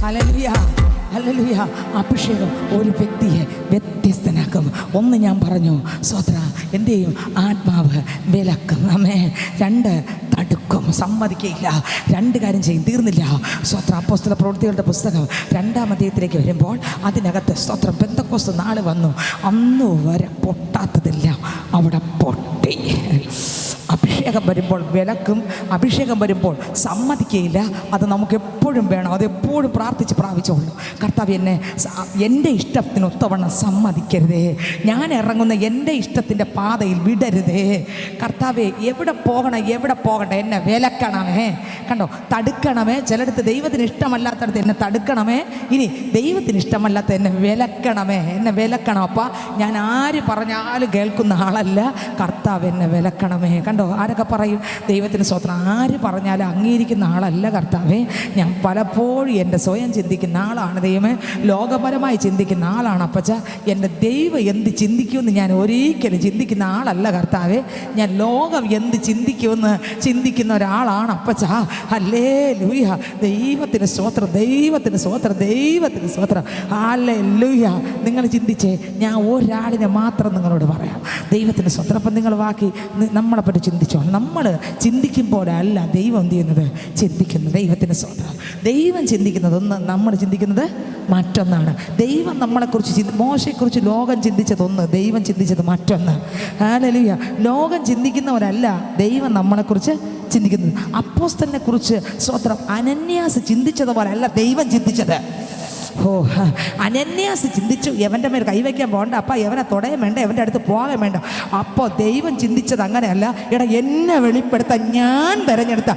Hallelujah hallelujah. അഭിഷേകം ഒരു വ്യക്തിയെ വ്യത്യസ്തനാക്കും. ഒന്ന് ഞാൻ പറഞ്ഞു സ്തോത്ര, എൻ്റെയും ആത്മാവ് വിലക്കും. ആമേൻ. 2 തടുക്കും, സമ്മതിക്കയില്ല. 2 കാര്യം ചെയ്യും, തീർന്നില്ല. സ്തോത്ര. അപ്പോസ്തല പ്രവൃത്തികളുടെ പുസ്തകം 2-ാം അധ്യായത്തിലേക്ക് വരുമ്പോൾ അതിനകത്ത് സ്തോത്രം പെന്തക്കോസ്ത് നാൾ വന്നു. അന്ന് വരെ പൊട്ടാത്തതില്ല അവിടെ പൊട്ടി. അഭിഷേകം വരുമ്പോൾ വിലക്കും, അഭിഷേകം വരുമ്പോൾ സമ്മതിക്കയില്ല. അത് നമുക്ക് എപ്പോഴും വേണം, അത് എപ്പോഴും പ്രാർത്ഥിച്ച് പ്രാപിച്ചോളൂ. കർത്താവ് എൻ്റെ ഇഷ്ടത്തിനൊത്തവണ്ണം സമ്മതിക്കരുതേ. ഞാൻ ഇറങ്ങുന്ന എൻ്റെ ഇഷ്ടത്തിൻ്റെ പാതയിൽ വിടരുതേ. കർത്താവെ എവിടെ പോകട്ടെ എന്നെ വിലക്കണമേ. കണ്ടോ, തടുക്കണമേ. ചിലടത്ത് ദൈവത്തിന് ഇഷ്ടമല്ലാത്തടത്ത് എന്നെ തടുക്കണമേ. ഇനി ദൈവത്തിന് ഇഷ്ടമല്ലാത്ത എന്നെ വിലക്കണമേ. എന്നെ വിലക്കണം. അപ്പ ഞാൻ ആര് പറഞ്ഞാലും കേൾക്കുന്ന ആളല്ല. കർത്താവ് എന്നെ വിലക്കണമേ. കണ്ടോ, ആരൊക്കെ പറയും ദൈവത്തിന് സ്വത്രം, ആര് പറഞ്ഞാലും അംഗീകരിക്കുന്ന ആളല്ല കർത്താവേ. ഞാൻ പലപ്പോഴും എൻ്റെ സ്വയം ചിന്തിക്കുന്ന ആളാണ് ദൈവമേ, ലോകപരമായി ചിന്തിക്കുന്ന ആളാണ് അപ്പച്ച. എൻ്റെ ദൈവം എന്ത് ചിന്തിക്കുമെന്ന് ഞാൻ ഒരിക്കലും ചിന്തിക്കുന്ന ആളല്ല കർത്താവേ. ഞാൻ ലോകം എന്ത് ചിന്തിക്കുമെന്ന് ചിന്തിക്കുന്ന ഒരാളാണ് അപ്പച്ച. ഹല്ലേലൂയ. ദൈവത്തിന് സ്തോത്രം, ദൈവത്തിന് സ്തോത്രം, ദൈവത്തിന് സ്തോത്രം. ഹല്ലേലൂയ. നിങ്ങൾ ചിന്തിച്ചേ, ഞാൻ ഒരാളിനെ മാത്രം നിങ്ങളോട് പറയാം. ദൈവത്തിന് സ്തോത്രം. അപ്പം നിങ്ങൾ ബാക്കി നമ്മളെ പറ്റി ചിന്തിച്ചോ. നമ്മൾ ചിന്തിക്കുമ്പോഴല്ല ദൈവം എന്ത് ചെയ്യുന്നത്, ചിന്തിക്കുന്നത്. ദൈവത്തിന് സ്തോത്രം. ദൈവം ചിന്തിക്കുന്നതൊന്ന്, നമ്മൾ ചിന്തിക്കുന്നത് മറ്റൊന്നാണ്. ദൈവം നമ്മളെക്കുറിച്ച് മോശയെക്കുറിച്ച് ലോകം ചിന്തിച്ചതൊന്ന്, ദൈവം ചിന്തിച്ചത് മറ്റൊന്ന്. ഹല്ലേലൂയ. ലോകം ചിന്തിക്കുന്നവരല്ല ദൈവം നമ്മളെക്കുറിച്ച് ചിന്തിക്കുന്നത്. അപ്പോസ്തലനെ കുറിച്ച് സ്തോത്രം അനന്യാസ് ചിന്തിച്ചതുപോലല്ല ദൈവം ചിന്തിച്ചത്. അനന്യാസ് ചിന്തിച്ചു, എവൻ്റെ മേൽ കൈവയ്ക്കാൻ പോകണ്ട, അപ്പം എവനെ തൊടയും വേണ്ട, എവൻ്റെ അടുത്ത് പോകാൻ വേണ്ട. അപ്പോൾ ദൈവം ചിന്തിച്ചത് അങ്ങനെയല്ല. എന്നെ വെളിപ്പെടുത്താൻ ഞാൻ തിരഞ്ഞെടുത്ത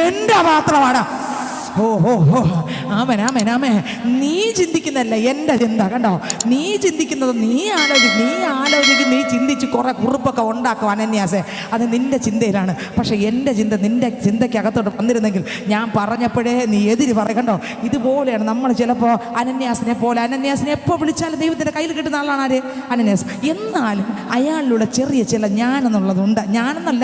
എൻ്റെ പാത്രമാണ്. ആമേൻ ആമേൻ ആമേൻ. നീ ചിന്തിക്കുന്നതല്ല എൻ്റെ ചിന്ത. കണ്ടോ, നീ ചിന്തിക്കുന്നത് നീ ആലോചിക്കും, നീ ചിന്തിച്ച് കുറേ കുറിപ്പൊക്കെ ഉണ്ടാക്കും അനന്യാസെ, അത് നിൻ്റെ ചിന്തയിലാണ്. പക്ഷേ എൻ്റെ ചിന്ത നിൻ്റെ ചിന്തയ്ക്കകത്തോട്ട് വന്നിരുന്നെങ്കിൽ ഞാൻ പറഞ്ഞപ്പോഴേ നീ എതിര് പറയും. കണ്ടോ, ഇതുപോലെയാണ് നമ്മൾ ചിലപ്പോൾ അനന്യാസിനെ എപ്പോൾ വിളിച്ചാലും ദൈവത്തിൻ്റെ കയ്യിൽ കിട്ടുന്ന ആളാണ് ആര്, അനന്യാസ്. എന്നാലും അയാളിലൂടെ ചെറിയ ചില ജ്ഞാനെന്നുള്ളതുണ്ട്. ജ്ഞാനെന്നല്ല,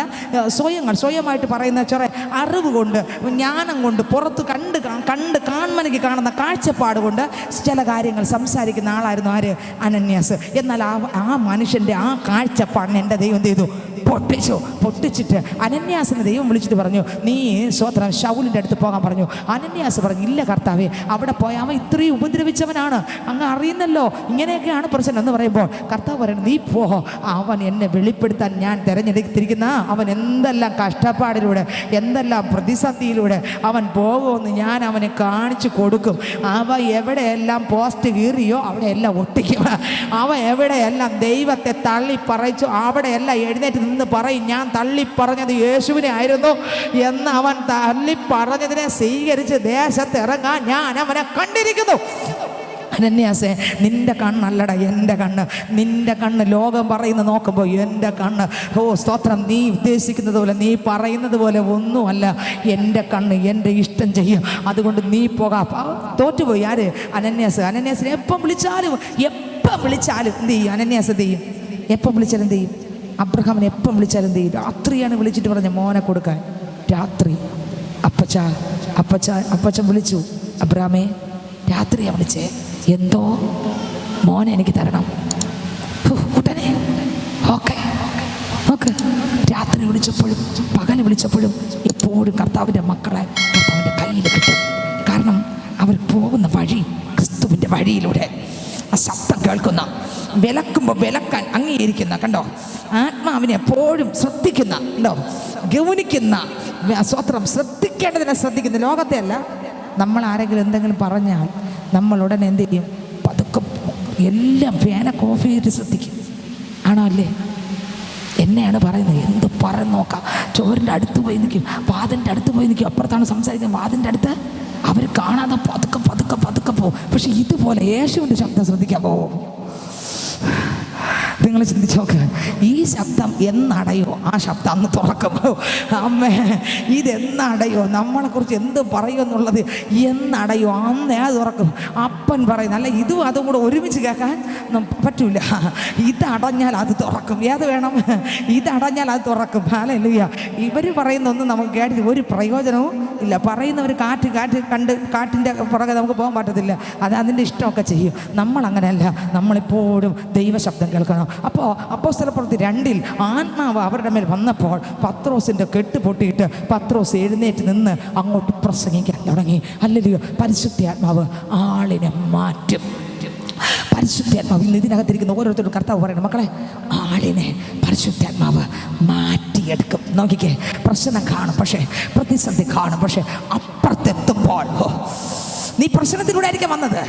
സ്വയമായിട്ട് പറയുന്ന ചെറിയ അറിവ് കൊണ്ട്, ജ്ഞാനം കൊണ്ട്, പുറത്ത് കാണുമെനിക്ക് കാണുന്ന കാഴ്ചപ്പാട് കൊണ്ട് ചില കാര്യങ്ങൾ സംസാരിക്കുന്ന ആളായിരുന്നു ആര്, അനന്യാസ്. എന്നാൽ ആ മനുഷ്യൻ്റെ ആ കാഴ്ചപ്പാടിനെ എൻ്റെ ദൈവം ചെയ്തു, പൊട്ടിച്ചിട്ട് അനന്യാസിനെ ദൈവം വിളിച്ചിട്ട് പറഞ്ഞു, നീ സ്വത്രം ശൗലിൻ്റെ അടുത്ത് പോകാൻ പറഞ്ഞു. അനന്യാസ് പറഞ്ഞു, ഇല്ല കർത്താവേ, അവിടെ പോയ അവൻ ഇത്രയും ഉപദ്രവിച്ചവനാണ്, അങ്ങ് അറിയുന്നല്ലോ, ഇങ്ങനെയൊക്കെയാണ് പ്രശ്നം എന്ന് പറയുമ്പോൾ കർത്താവ് പറയുന്നത്, നീ പോ, അവൻ എന്നെ വെളിപ്പെടുത്താൻ ഞാൻ തിരഞ്ഞെടുത്തിരിക്കുന്ന, അവൻ എന്തെല്ലാം കഷ്ടപ്പാടിലൂടെ എന്തെല്ലാം പ്രതിസന്ധിയിലൂടെ അവൻ പോകുമെന്ന് ഞാൻ അവനെ കാണിച്ചു കൊടുക്കും. അവ എവിടെയെല്ലാം പോസ്റ്റ് കീറിയോ അവിടെയെല്ലാം ഒട്ടി പൊട്ടിക്കും. അവ എവിടെയെല്ലാം ദൈവത്തെ തള്ളി പറയിച്ചു അവിടെയെല്ലാം എഴുന്നേറ്റ് നിന്ന് പറയും, ഞാൻ തള്ളി പറഞ്ഞത് യേശുവിനെ ആയിരുന്നു എന്ന്. അവൻ തള്ളി പറഞ്ഞതിനെ സ്വീകരിച്ച് ദേശത്ത് ഇറങ്ങാൻ ഞാൻ അവനെ കണ്ടിരിക്കുന്നു. അനന്യാസേ, നിന്റെ കണ്ണല്ലട എൻ്റെ കണ്ണ്. നിന്റെ കണ്ണ് ലോകം പറയുന്നത് നോക്കുമ്പോൾ എൻ്റെ കണ്ണ്, ഓ സ്തോത്രം, നീ ഉദ്ദേശിക്കുന്നത് പോലെ നീ പറയുന്നത് പോലെ ഒന്നുമല്ല. എൻ്റെ കണ്ണ് എൻ്റെ ഇഷ്ടം ചെയ്യും. അതുകൊണ്ട് നീ പോകാം. തോറ്റുപോയി ആര്? അനന്യാസ്. അനന്യാസിനെ എപ്പം വിളിച്ചാലും എന്ത് ചെയ്യും? അനന്യാസ് എന്ത് ചെയ്യും? എപ്പം വിളിച്ചാലും എന്ത് ചെയ്യും? അബ്രഹാമിനെ എപ്പം വിളിച്ചാലും എന്ത് ചെയ്യും? രാത്രിയാണ് വിളിച്ചിട്ട് പറഞ്ഞ മോനെ കൊടുക്കാൻ. രാത്രി അപ്പച്ചൻ വിളിച്ചു, അബ്രഹാമേ രാത്രിയാണ് വിളിച്ചേ, എന്തോ മോനെ എനിക്ക് തരണം. കൂട്ടനെ ഓക്കെ. രാത്രി വിളിച്ചപ്പോഴും പകല് വിളിച്ചപ്പോഴും എപ്പോഴും കർത്താവിൻ്റെ മക്കളെ കർത്താവിൻ്റെ കയ്യിൽ കിട്ടും. കാരണം അവർ പോകുന്ന വഴി ക്രിസ്തുവിൻ്റെ വഴിയിലൂടെ ആ ശബ്ദം കേൾക്കുന്ന, വിലക്കുമ്പോൾ വിലക്കാൻ അംഗീകരിക്കുന്ന, കണ്ടോ, ആത്മാവിനെ എപ്പോഴും ശ്രദ്ധിക്കുന്ന, കണ്ടോ, ഗൗനിക്കുന്ന, സ്വത്രം ശ്രദ്ധിക്കേണ്ടതിനെ ശ്രദ്ധിക്കുന്ന. ലോകത്തെ അല്ല. നമ്മൾ ആരെങ്കിലും എന്തെങ്കിലും പറഞ്ഞാൽ നമ്മൾ ഉടനെ എന്ത് ചെയ്യും? പതുക്കെ എല്ലാം പേന കോഫി ചെയ്തിട്ട് ശ്രദ്ധിക്കും. ആണോ അല്ലേ? എന്നെയാണ് പറയുന്നത്, എന്ത് പറയുന്ന നോക്കാം. ചോറിൻ്റെ അടുത്ത് പോയി നിൽക്കും, വാതിൻ്റെ അടുത്ത് പോയി നിൽക്കും. അപ്പുറത്താണ് സംസാരിക്കുന്നത്, വാതിൻ്റെ അടുത്ത്. അവർ കാണാതെ പതുക്കെ പോകും. പക്ഷെ ഇതുപോലെ യേശുവിൻ്റെ ശബ്ദം ശ്രദ്ധിക്കാൻ പോവും. നിങ്ങൾ ചിന്തിച്ച് നോക്ക്, ഈ ശബ്ദം എന്നടയോ ആ ശബ്ദം അന്ന് തുറക്കും. അമ്മേ, ഇതെന്നടയോ, നമ്മളെക്കുറിച്ച് എന്ത് പറയുമെന്നുള്ളത് എന്നടയോ അന്നേ അത് തുറക്കും. അപ്പൻ പറയുന്നത് അല്ല, ഇതും അതും കൂടെ ഒരുമിച്ച് കേൾക്കാൻ പറ്റൂല. ഇതടഞ്ഞാൽ അത് തുറക്കും. ഏത് വേണം? ഇതടഞ്ഞാൽ അത് തുറക്കും. ഹല്ലേലൂയ. ഇവർ പറയുന്നൊന്നും നമുക്ക് കേട്ടിട്ട് ഒരു പ്രയോജനവും ഇല്ല. പറയുന്നവർ കാറ്റിൻ്റെ പുറകെ നമുക്ക് പോകാൻ പറ്റത്തില്ല. അത് അതിൻ്റെ ഇഷ്ടമൊക്കെ ചെയ്യും. നമ്മളങ്ങനെയല്ല. നമ്മളിപ്പോഴും ദൈവശബ്ദം കേൾക്കണം. അപ്പോൾ അപ്പോസ്തലപ്രവൃത്തി 2 ആത്മാവ് അവരുടെ മേൽ വന്നപ്പോൾ പത്രോസിൻ്റെ കെട്ട് പൊട്ടിയിട്ട് പത്രോസ് എഴുന്നേറ്റ് നിന്ന് അങ്ങോട്ട് പ്രസംഗിക്കാൻ തുടങ്ങി. ഹല്ലേലൂയ. പരിശുദ്ധാത്മാവ് ആളിനെ മാറ്റും. പരിശുദ്ധാത്മാവ് ഇന്ന് ഇതിനകത്തിരിക്കുന്ന ഓരോരുത്തരും കർത്താവ് പറയണം, മക്കളെ, ആളിനെ പരിശുദ്ധാത്മാവ് മാറ്റിയെടുക്കും. നോക്കിക്കേ, പ്രശ്നം കാണും, പക്ഷേ പ്രതിസന്ധി കാണും. പക്ഷേ അപ്പുറത്തെത്തുമ്പോൾ നീ പ്രശ്നത്തിലൂടെ ആയിരിക്കും വന്നത്,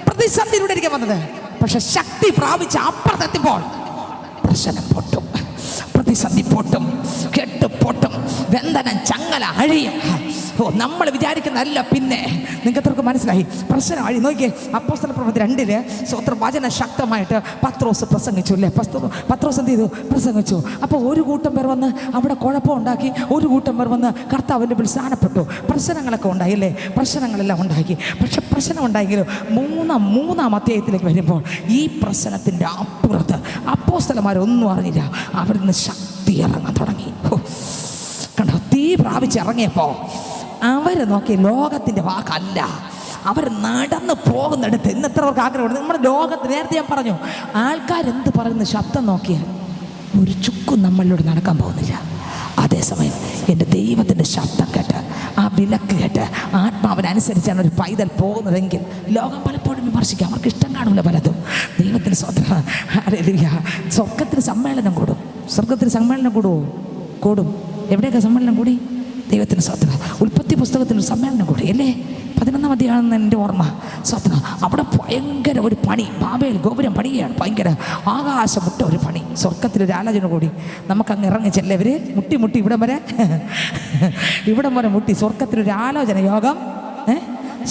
പ്രതിസന്ധിയിലൂടെ ആയിരിക്കും വന്നത്. പക്ഷെ ശക്തി പ്രാപിച്ച് അപ്പുറത്തെത്തിപ്പോൾ പ്രശ്നം പൊട്ടും, പ്രതിസന്ധി പൊട്ടും, കെട്ട് പൊട്ടും, ബന്ധനം ചങ്ങല അഴിയും. നമ്മൾ വിചാരിക്കുന്നതല്ല. പിന്നെ നിങ്ങൾക്ക് എത്രക്ക് മനസ്സിലായി? പ്രശ്നം അഴി. നോക്കിയേ, അപ്പോസ്തലപ്രവൃത്തി 2 സ്വത്രം വചന ശക്തമായിട്ട് പത്രോസ് പ്രസംഗിച്ചു അല്ലേ? പത്രോസ് എന്ത് ചെയ്തു? പ്രസംഗിച്ചു. അപ്പോൾ ഒരു കൂട്ടം പേർ വന്ന് അവിടെ കുഴപ്പമുണ്ടാക്കി, ഒരു കൂട്ടം പേർ വന്ന് കർത്താവിൻ്റെ മുമ്പിൽ സ്ഥാനപ്പെട്ടു. പ്രശ്നങ്ങളൊക്കെ ഉണ്ടായില്ലേ? പ്രശ്നങ്ങളെല്ലാം ഉണ്ടാക്കി. പക്ഷെ പ്രശ്നം ഉണ്ടായെങ്കിലും മൂന്നാം അധ്യായത്തിലേക്ക് വരുമ്പോൾ ഈ പ്രശ്നത്തിൻ്റെ അപ്പുറത്ത് അപ്പോസ്തലന്മാരൊന്നും അറിഞ്ഞില്ല. അവിടുന്ന് ശക്തി ഇറങ്ങാൻ തുടങ്ങി. കണ്ടോ, തീ പ്രാപിച്ച് ഇറങ്ങിയപ്പോൾ അവർ നോക്കി ലോകത്തിൻ്റെ വാക്കല്ല, അവർ നടന്ന് പോകുന്നിടത്ത്. ഇന്ന് എത്ര പേർക്ക് ആഗ്രഹമുണ്ട്? നമ്മുടെ ലോകത്ത് നേരത്തെ ഞാൻ പറഞ്ഞു, ആൾക്കാരെന്ത് പറയുന്ന ശബ്ദം നോക്കിയാൽ ഒരു ചുക്കും നമ്മളിലൂടെ നടക്കാൻ പോകുന്നില്ല. അതേസമയം എൻ്റെ ദൈവത്തിൻ്റെ ശബ്ദം കേട്ട്, ആ വിലക്ക് കേട്ട് ആത്മാവിനനുസരിച്ചാണ് ഒരു പൈതൽ പോകുന്നതെങ്കിൽ ലോകം പലപ്പോഴും വിമർശിക്കാം. അവർക്ക് ഇഷ്ടം കാണില്ല പലതും. ദൈവത്തിന് സ്വതന്ത്രം. ഹല്ലേലൂയ. സ്വർഗത്തിന് സമ്മേളനം കൂടും. സ്വർഗത്തിന് സമ്മേളനം കൂടും. എവിടെയൊക്കെ സമ്മേളനം കൂടി? ദൈവത്തിന് സ്വതന്ത്രം. ഉൽപ്പത്തി പുസ്തകത്തിൽ സമ്മേളനം കൂടി അല്ലേ? 11-ാം അധ്യായമാണെന്ന് എൻ്റെ ഓർമ്മ. സ്വതന്ത്രം. അവിടെ ഭയങ്കര ഒരു പണി, ബാബേൽ ഗോപുരം പണിയാണ്. ഭയങ്കര ആകാശമുട്ട ഒരു പണി. സ്വർഗത്തിലൊരു ആലോചന കൂടി. നമുക്കങ്ങ് ഇറങ്ങി ചെല്ലവർ മുട്ടി ഇവിടം വരെ മുട്ടി. സ്വർഗത്തിലൊരു ആലോചന യോഗം.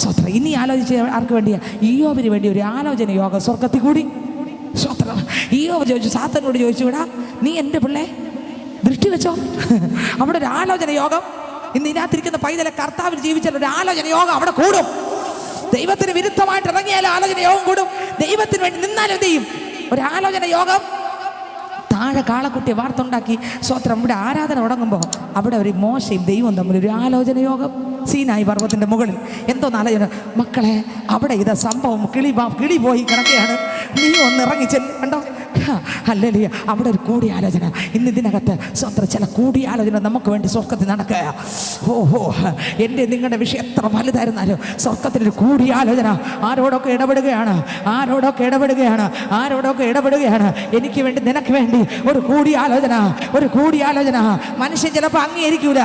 സ്വതന്ത്രം. ഇനി ആലോചിച്ച് ആർക്ക് വേണ്ടിയാ? ഈയോബിന് വേണ്ടി ഒരു ആലോചന യോഗം സ്വർഗത്തിൽ കൂടി. സ്വതന്ത്രം. ഈയോബ് ചോദിച്ചു, സാത്താനോട് ചോദിച്ചു, വിടാ നീ എൻ്റെ പിള്ളേ ദൃഷ്ടി വെച്ചോ. അവിടെ ഒരു ആലോചന യോഗം. ഇന്ന് ഇതിനകത്തിരിക്കുന്ന പൈതലെ കർത്താവിൽ ജീവിച്ചാൽ ഒരു ആലോചന യോഗം അവിടെ കൂടും. ദൈവത്തിന് വിരുദ്ധമായിട്ട് ഇറങ്ങിയാലും ആലോചന യോഗം കൂടും. ദൈവത്തിന് വേണ്ടി നിന്നാലും എന്ത് ചെയ്യും? ഒരു ആലോചന യോഗം. താഴെ കാളക്കുട്ടിയെ വാർത്തുണ്ടാക്കി. സ്വത്രം. ഇവിടെ ആരാധന തുടങ്ങുമ്പോൾ അവിടെ ഒരു മോശയും ദൈവവും തമ്മിൽ ഒരു ആലോചന യോഗം. സീനായി പർവ്വതത്തിൻ്റെ മുകളിൽ എന്തോന്ന് ആലോചന. മക്കളെ, അവിടെ ഇതാ സംഭവം. കിളി പോയി കിടക്കുകയാണ്. നീ ഒന്ന് ഇറങ്ങി ചെല്ല്. കണ്ടോ, ഹല്ലേലൂയ. അവിടെ ഒരു കൂടിയാലോചന ഇന്ന് ഇതിനകത്ത് സ്വന്തം ചില കൂടിയാലോചന നമുക്ക് വേണ്ടി സ്വർഗത്തിൽ നടക്കുക. ഓഹോ, എൻ്റെ നിങ്ങളുടെ വിഷയം എത്ര വലുതായിരുന്നാലും സ്വർഗത്തിലൊരു കൂടിയാലോചന ആരോടൊക്കെ ഇടപെടുകയാണ്, ആരോടൊക്കെ ഇടപെടുകയാണ്, ആരോടൊക്കെ ഇടപെടുകയാണ്. എനിക്ക് വേണ്ടി നിനക്ക് വേണ്ടി ഒരു കൂടിയാലോചന, ഒരു കൂടിയാലോചന. മനുഷ്യൻ ചിലപ്പോൾ അംഗീകരിക്കൂല,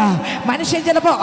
മനുഷ്യൻ ചിലപ്പോൾ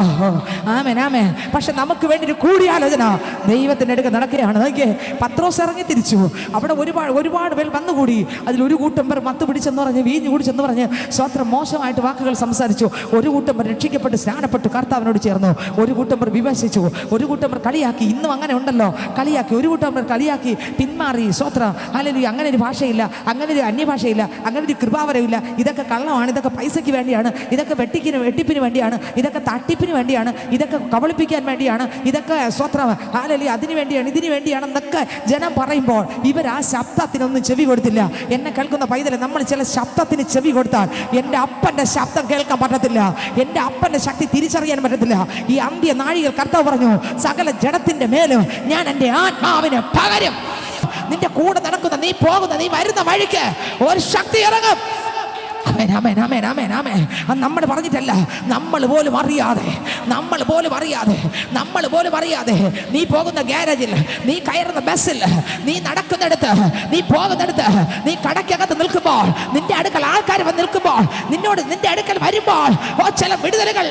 ആമേൻ ആമേൻ, പക്ഷെ നമുക്ക് വേണ്ടി ഒരു കൂടിയാലോചന ദൈവത്തിൻ്റെ അടുക്ക നടക്കുകയാണ്. നോക്കിയേ, പത്രോസ് ഇറങ്ങി തിരിച്ചു. അവിടെ ഒരുപാട് പേർ വന്നുകൂടി. അതിലൊരു കൂട്ടം പേർ മത്ത് പിടിച്ചെന്ന് പറഞ്ഞ് വീഞ്ഞു കുടിച്ചെന്ന് പറഞ്ഞ് സ്വത്രം മോശമായിട്ട് വാക്കുകൾ സംസാരിച്ചു. ഒരു കൂട്ടം പേർ രക്ഷിക്കപ്പെട്ട് സ്നാനപ്പെട്ട് കർത്താവിനോട് ചേർന്നു. ഒരു കൂട്ടം പേർ വിമർശിച്ചു, ഒരു കൂട്ടം പേർ കളിയാക്കി. ഇന്നും അങ്ങനെ ഉണ്ടല്ലോ, കളിയാക്കി. ഒരു കൂട്ടം പേർ കളിയാക്കി പിന്മാറി. സ്വത്രം അല്ലെങ്കിൽ അങ്ങനെ ഒരു ഭാഷയില്ല, അങ്ങനെ ഒരു അന്യഭാഷയില്ല, അങ്ങനെ ഒരു കൃപാവരമില്ല. ഇതൊക്കെ കള്ളമാണ്, ഇതൊക്കെ പൈസയ്ക്ക് വേണ്ടിയാണ്, ഇതൊക്കെ വെട്ടിപ്പിന് വേണ്ടിയാണ്, ഇതൊക്കെ തട്ടിപ്പിന് വേണ്ടിയാണ്, ഇതൊക്കെ കബളിപ്പിക്കാൻ വേണ്ടിയാണ്, ഇതൊക്കെ സ്വത്രം അല്ലെങ്കിൽ അതിന് വേണ്ടിയാണ്, ഇതിന് വേണ്ടിയാണെന്നൊക്കെ ജനം പറയുമ്പോൾ ഇവർ ആ ശബ്ദത്തിനൊന്നും ചെവി കൊടുത്തില്ല. എന്നെ കേൾക്കുന്ന പൈതലെ, നമ്മൾ ചില ശബ്ദത്തിന് ചെവി കൊടുത്താൽ എൻ്റെ അപ്പൻ്റെ ശബ്ദം കേൾക്കാൻ പറ്റത്തില്ല, എൻ്റെ അപ്പൻ്റെ ശക്തി തിരിച്ചറിയാൻ പറ്റത്തില്ല. ഈ അന്ത്യ നാഴികൾ കർത്താവ് പറഞ്ഞു, സകല ജഡത്തിൻ്റെ മേലും ഞാൻ എൻ്റെ ആത്മാവിന് പകരും. നിന്റെ കൂടെ നടക്കുന്ന, നീ പോകുന്ന, നീ വരുന്ന വഴിക്ക് ഒരു ശക്തി ഇറങ്ങും. നമ്മൾ പറഞ്ഞിട്ടല്ല, നമ്മൾ പോലും അറിയാതെ നീ പോകുന്ന ഗ്യാരേജിൽ, നീ കയറുന്ന ബസ്സിൽ, നീ നടക്കുന്നിടത്ത്, നീ പോകുന്നിടത്ത്, നീ കടക്കകത്ത് നിൽക്കുമ്പോൾ, നിന്റെ അടുക്കൽ ആൾക്കാർ വന്ന് നിൽക്കുമ്പോൾ, നിന്റെ അടുക്കൽ വരുമ്പോൾ ചില വിടുതലുകൾ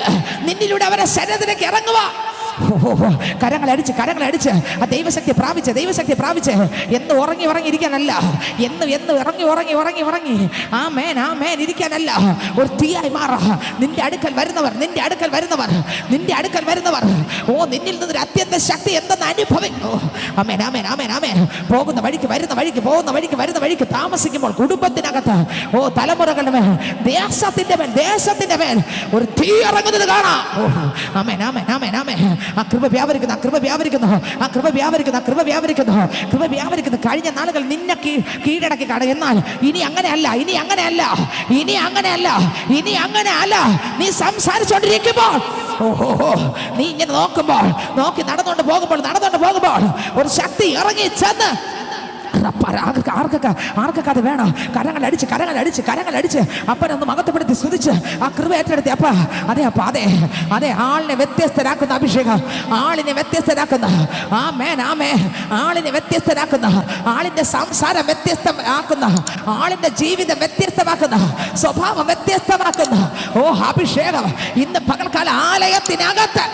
നിന്നിലൂടെ അവരെ ശരീരത്തിലേക്ക് ഇറങ്ങുക. കരങ്ങളടിച്ച് ആ ദൈവശക്തി പ്രാപിച്ച് എന്ന് ഉറങ്ങിയിരിക്കാനല്ല, എന്ന് ഉറങ്ങി ആമേൻ ഇരിക്കാനല്ല, ഒരു തീയായി മാറാ. നിന്റെ അടുക്കൽ വരുന്നവർ ഓ നിന്നിൽ നിന്നൊരു അത്യന്ത ശക്തി എന്തെന്ന് അനുഭവിക്കും. ആമേൻ. പോകുന്ന വഴിക്ക് വരുന്ന വഴിക്ക് താമസിക്കുമ്പോൾ കുടുംബത്തിനകത്ത് ഓ തലമുറകളുടെ മേൽ, ദേശത്തിന്റെ മേൽ ഒരു തീ ഇറങ്ങുന്നത് കാണാം. ആമേൻ. ആ കൃപ വ്യാപരിക്കുന്നു. കഴിഞ്ഞ നാളുകൾ നിന്നെ കീഴടക്കി കാണും. എന്നാൽ ഇനി അങ്ങനെയല്ല. നീ സംസാരിച്ചോണ്ടിരിക്കുമ്പോൾ, നീ ഇങ്ങനെ നോക്കി നടന്നുകൊണ്ട് പോകുമ്പോൾ ഒരു ശക്തി ഇറങ്ങി ചെന്ന് ആർക്കൊക്കെ അത് വേണം. കരങ്ങളടിച്ച് അപ്പനൊന്ന് മഹത്വപ്പെടുത്തി സ്തുതിച്ച് ആ കൃപ ഏറ്റെടുത്തി. അതെ ആളിനെ വ്യത്യസ്തരാക്കുന്ന അഭിഷേകം, ആളിനെ വ്യത്യസ്തരാക്കുന്ന ആളിന്റെ സംസാരം വ്യത്യസ്തമാക്കുന്ന, ആളിന്റെ ജീവിതം വ്യത്യസ്തമാക്കുന്ന, സ്വഭാവം വ്യത്യസ്തമാക്കുന്ന ഓ അഭിഷേകം ഇന്ന് പകൽക്കാല ആലയത്തിനകത്ത്.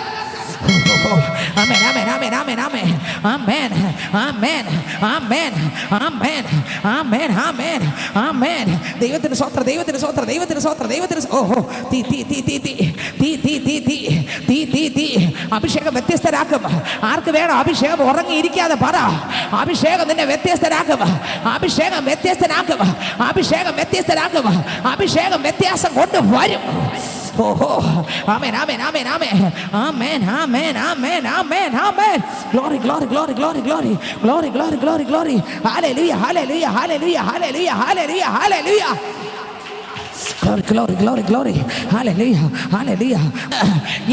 ദൈവത്തിന് സ്വത്രം. ഓഹോ, അഭിഷേകം വ്യത്യസ്തരാക്കും. ആർക്ക് വേണം അഭിഷേകം? ഉറങ്ങിയിരിക്കാതെ പറ, അഭിഷേകം നിന്നെ വ്യത്യസ്തരാക്കും. അഭിഷേകം വ്യത്യാസം കൊണ്ടുവരും. ഓഹോ, ആമേൻ. Glory. Hallelujah. Glory. Hallelujah.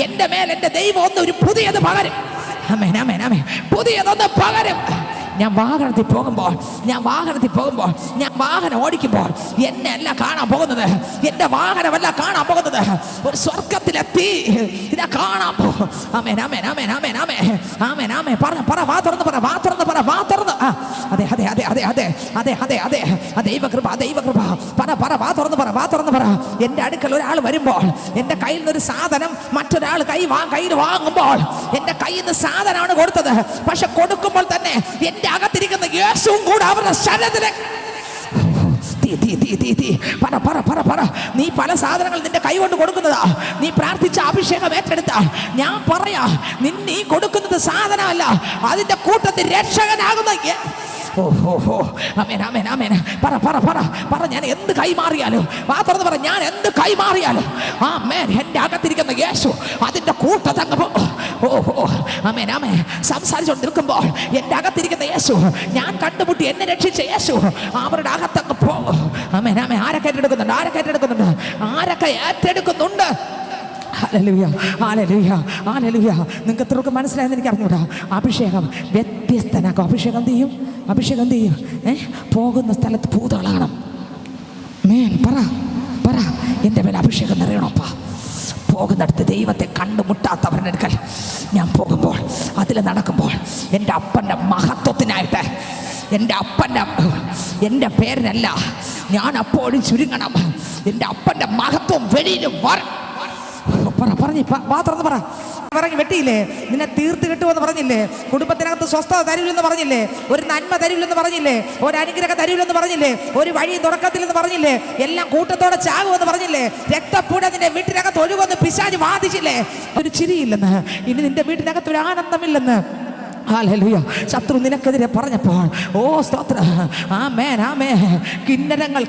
എൻ്റെ മേൽ എൻ്റെ ദൈവം ഒരു പുതിയത് പകരും. ആമേൻ. പുതിയതൊന്ന് പകരും. ഞാൻ വാഹനത്തിൽ പോകുമ്പോൾ, ഞാൻ വാഹനം ഓടിക്കുമ്പോൾ എന്നെ അല്ല കാണാൻ പോകുന്നത്, എൻ്റെ വാഹനമല്ല കാണാൻ പോകുന്നത്, ഒരു സ്വർഗത്തിലെത്തി ഇതാ കാണാൻ പോകും. ആമേൻ. പറ, വാ തുറന്ന് അതെ ദൈവകൃപ. പറ, വാ തുറന്ന് പറ. എൻ്റെ അടുക്കൽ ഒരാൾ വരുമ്പോൾ, എൻ്റെ കയ്യിൽ നിന്നൊരു സാധനം മറ്റൊരാൾ കയ്യിൽ വാങ്ങുമ്പോൾ, എൻ്റെ കയ്യിൽ നിന്ന് സാധനമാണ് കൊടുത്തത്, പക്ഷെ കൊടുക്കുമ്പോൾ തന്നെ എൻ്റെ അകത്തിരിക്കുന്ന യേശുവും കൂടെ അവരുടെ ശരീരത്തിലേക്ക് പറ. നീ പല സാധനങ്ങൾ നിന്റെ കൈ കൊണ്ട് കൊടുക്കുന്നതാ. നീ പ്രാർത്ഥിച്ച അഭിഷേകം ഏറ്റെടുത്ത ഞാൻ പറയാ, നീ കൊടുക്കുന്നത് സാധനമല്ല, അതിന്റെ കൂട്ടത്തിൽ രക്ഷകനാകുന്ന. ആമേൻ. പറ. ഞാൻ എന്ത് കൈമാറിയാലും, വാ തുറന്ന് പറ, ഞാൻ എന്ത് കൈമാറിയാലും ആമേൻ എൻ്റെ അകത്തിരിക്കുന്ന യേശു അതിന്റെ കൂട്ടത്തങ്ങ്. ആമേൻ. സംസാരിച്ചുകൊണ്ട് നിൽക്കുമ്പോൾ എൻ്റെ അകത്തിരിക്കുന്ന യേശു, ഞാൻ കണ്ടുമുട്ടി എന്നെ രക്ഷിച്ച യേശു അവരുടെ അകത്തങ്ങ് പോകും. ആമേൻ. ആരൊക്കെ ഏറ്റെടുക്കുന്നുണ്ട്? ഹല്ലേലൂയ. നിങ്ങൾക്ക് എത്രയൊക്കെ മനസ്സിലായെന്ന് എനിക്ക് അറിഞ്ഞൂടാ. അഭിഷേകം വ്യത്യസ്തനാക്കും. അഭിഷേകം എന്ത് ചെയ്യും? പോകുന്ന സ്ഥലത്ത് ഭൂതകളാണ്. പറ പറ, എൻ്റെ മേലെ അഭിഷേകം നിറയണോപ്പാ. പോകുന്നിടത്ത് ദൈവത്തെ കണ്ടുമുട്ടാത്തവരുടെ അടുക്കൽ ഞാൻ പോകുമ്പോൾ, അതിൽ നടക്കുമ്പോൾ എൻ്റെ അപ്പൻ്റെ മഹത്വത്തിനായിട്ട്, എൻ്റെ പേരിനല്ല ഞാൻ അപ്പോഴും ചുരുങ്ങണം. എൻ്റെ അപ്പൻ്റെ മഹത്വം വെളിയിൽ പറഞ്ഞ് മാത്രം പറ. പറഞ്ഞ് വെട്ടിയില്ലേ, നിന്നെ തീർത്ത് കിട്ടുമെന്ന് പറഞ്ഞില്ലേ, കുടുംബത്തിനകത്ത് സ്വസ്ഥത തരില്ലെന്ന് പറഞ്ഞില്ലേ, ഒരു നന്മ തരില്ലെന്ന് പറഞ്ഞില്ലേ, ഒരു അനുഗ്രഹം തരില്ലെന്ന് പറഞ്ഞില്ലേ, ഒരു വഴി തുറക്കത്തില്ലെന്ന് പറഞ്ഞില്ലേ, എല്ലാം കൂട്ടത്തോടെ ചാകുമെന്ന് പറഞ്ഞില്ലേ, രക്തപ്പൂട നിന്റെ വീട്ടിനകത്ത് ഒഴുകുമെന്ന് പിശാച് വാദിച്ചില്ലേ, ഒരു ചിരിയില്ലെന്ന്, ഇനി നിന്റെ വീട്ടിനകത്ത് ഒരു ആനന്ദമില്ലെന്ന്. ഹല്ലേലൂയ. ശത്രു നിനക്കെതിരെ പറഞ്ഞപ്പോൾ, ഓ സ്തോത്രം, ആമേൻ ആമേൻ, കിന്നരങ്ങൾ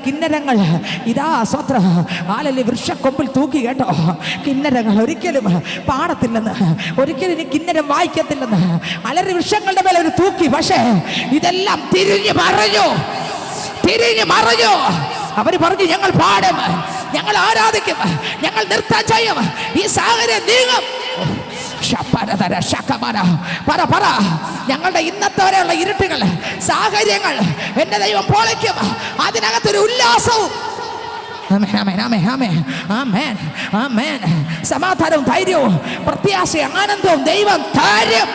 ഇതാ സ്തോത്രം, ഹല്ലേലൂയ, വൃക്ഷക്കൊമ്പിൽ തൂക്കി കേട്ടോ. കിന്നരങ്ങൾ ഒരിക്കലും പാടത്തില്ലെന്ന്, ഒരിക്കലും ഇനി കിന്നരം വായിക്കത്തില്ലെന്ന് അലറി വൃക്ഷങ്ങളുടെ മേലെ ഒരു തൂക്കി. പക്ഷേ ഇതെല്ലാം തിരിഞ്ഞു മറഞ്ഞു. അവർ പറഞ്ഞു, ഞങ്ങൾ പാടും, ഞങ്ങൾ ആരാധിക്കും, ഞങ്ങൾ നൃത്തം ചെയ്യും, ഈ സാഹചര്യം നീങ്ങും. പറ, ഞങ്ങളുടെ ഇന്നത്തെ വരെയുള്ള ഇരുട്ടുകൾ, സാഹചര്യങ്ങൾ എന്റെ ദൈവം പൊളിക്കും. അതിനകത്തൊരു ഉല്ലാസവും, സമാധാനവും ധൈര്യവും പ്രത്യാശയും ആനന്ദവും ദൈവം തരും.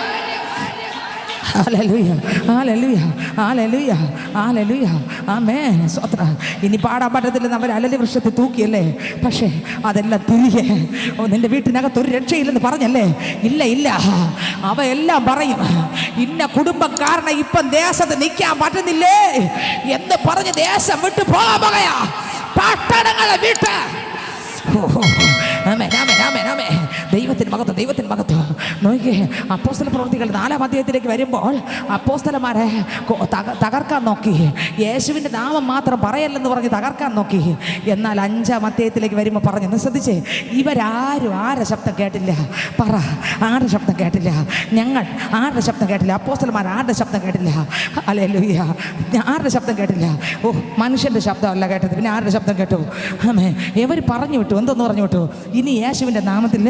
ഹല്ലേലൂയ, ഹല്ലേലൂയ, ഹല്ലേലൂയ, ഹല്ലേലൂയ, ആമേൻ, സ്തോത്രം. ഇനി പാടാൻ പറ്റത്തില്ലെന്ന് അവർ അലലി വൃക്ഷത്തിൽ തൂക്കിയല്ലേ, പക്ഷേ അതെല്ലാം തിരികെ, നിന്റെ വീട്ടിനകത്ത് ഒരു രക്ഷയില്ലെന്ന് പറഞ്ഞല്ലേ, ഇല്ല, അവയെല്ലാം പറയും, ഇന്ന കുടുംബം കാരണം ഇപ്പം ദേശത്ത് നിൽക്കാൻ പറ്റുന്നില്ലേ എന്ന് പറഞ്ഞ് ദേശം വിട്ടു പോകാൻ പോകയാ, പട്ടണങ്ങളെ വിട്ട്. ദൈവത്തിന് മഹത്വം. നോക്കിയേ, അപ്പോസ്തല പ്രവൃത്തികൾ 4-ാം അധ്യായത്തിലേക്ക് വരുമ്പോൾ അപ്പോസ്തലന്മാരെ തകർക്കാൻ നോക്കി, യേശുവിൻ്റെ നാമം മാത്രം പറയല്ലെന്ന് പറഞ്ഞ് തകർക്കാൻ നോക്കി. എന്നാൽ 5-ാം അധ്യായത്തിലേക്ക് വരുമ്പോൾ പറഞ്ഞു, ശ്രദ്ധിച്ചേ, ഇവരാരും ആരുടെ ശബ്ദം കേട്ടില്ല. പറ, ആരുടെ ശബ്ദം കേട്ടില്ല? ഞങ്ങൾ ആരുടെ ശബ്ദം കേട്ടില്ല? അപ്പോസ്തലന്മാർ ആരുടെ ശബ്ദം കേട്ടില്ല? ഹല്ലേലൂയ, ആരുടെ ശബ്ദം കേട്ടില്ല? ഓ, മനുഷ്യൻ്റെ ശബ്ദമല്ല കേട്ടത്, പിന്നെ ആരുടെ ശബ്ദം കേട്ടു? ആമേൻ. ഇവർ പറഞ്ഞു വിട്ടു, എന്തെന്ന് പറഞ്ഞു വിട്ടു? ഇനി യേശുവിൻ്റെ നാമത്തിൽ